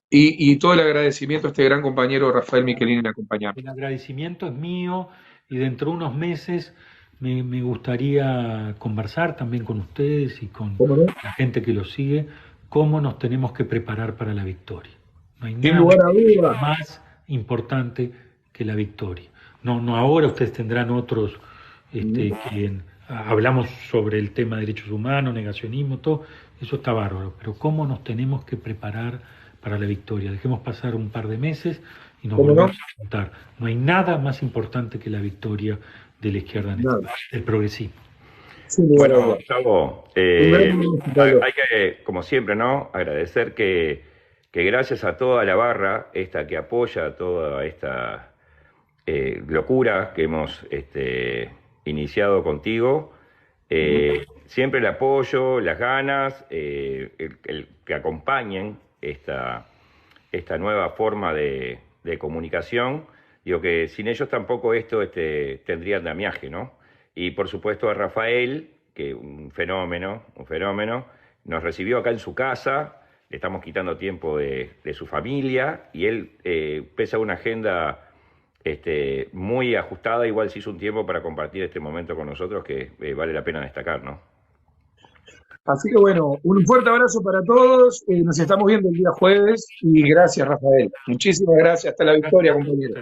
S1: y todo el agradecimiento a este gran compañero Rafael Michelini en acompañarme.
S2: El agradecimiento es mío y dentro de unos meses me gustaría conversar también con ustedes y con la gente que lo sigue, cómo nos tenemos que preparar para la victoria. No hay nada más importante que la victoria. No ahora ustedes tendrán otros que hablamos sobre el tema de derechos humanos, negacionismo, todo, eso está bárbaro, pero cómo nos tenemos que preparar para la victoria. Dejemos pasar un par de meses y nos volvemos a juntar. No hay nada más importante que la victoria de la izquierda en este país, el progresismo.
S3: Bueno, Gustavo, hay que, como siempre, ¿no? Agradecer que gracias a toda la barra esta que apoya toda esta locura que hemos iniciado contigo, siempre el apoyo, las ganas, el que acompañen esta nueva forma de comunicación. Digo que sin ellos tampoco esto tendría andamiaje, ¿no? Y por supuesto a Rafael, que un fenómeno, nos recibió acá en su casa, le estamos quitando tiempo de su familia, y él, pese a una agenda muy ajustada, igual se hizo un tiempo para compartir este momento con nosotros que vale la pena destacar, ¿no?
S1: Así que bueno, un fuerte abrazo para todos, nos estamos viendo el día jueves y gracias Rafael, muchísimas gracias, hasta la victoria, compañero.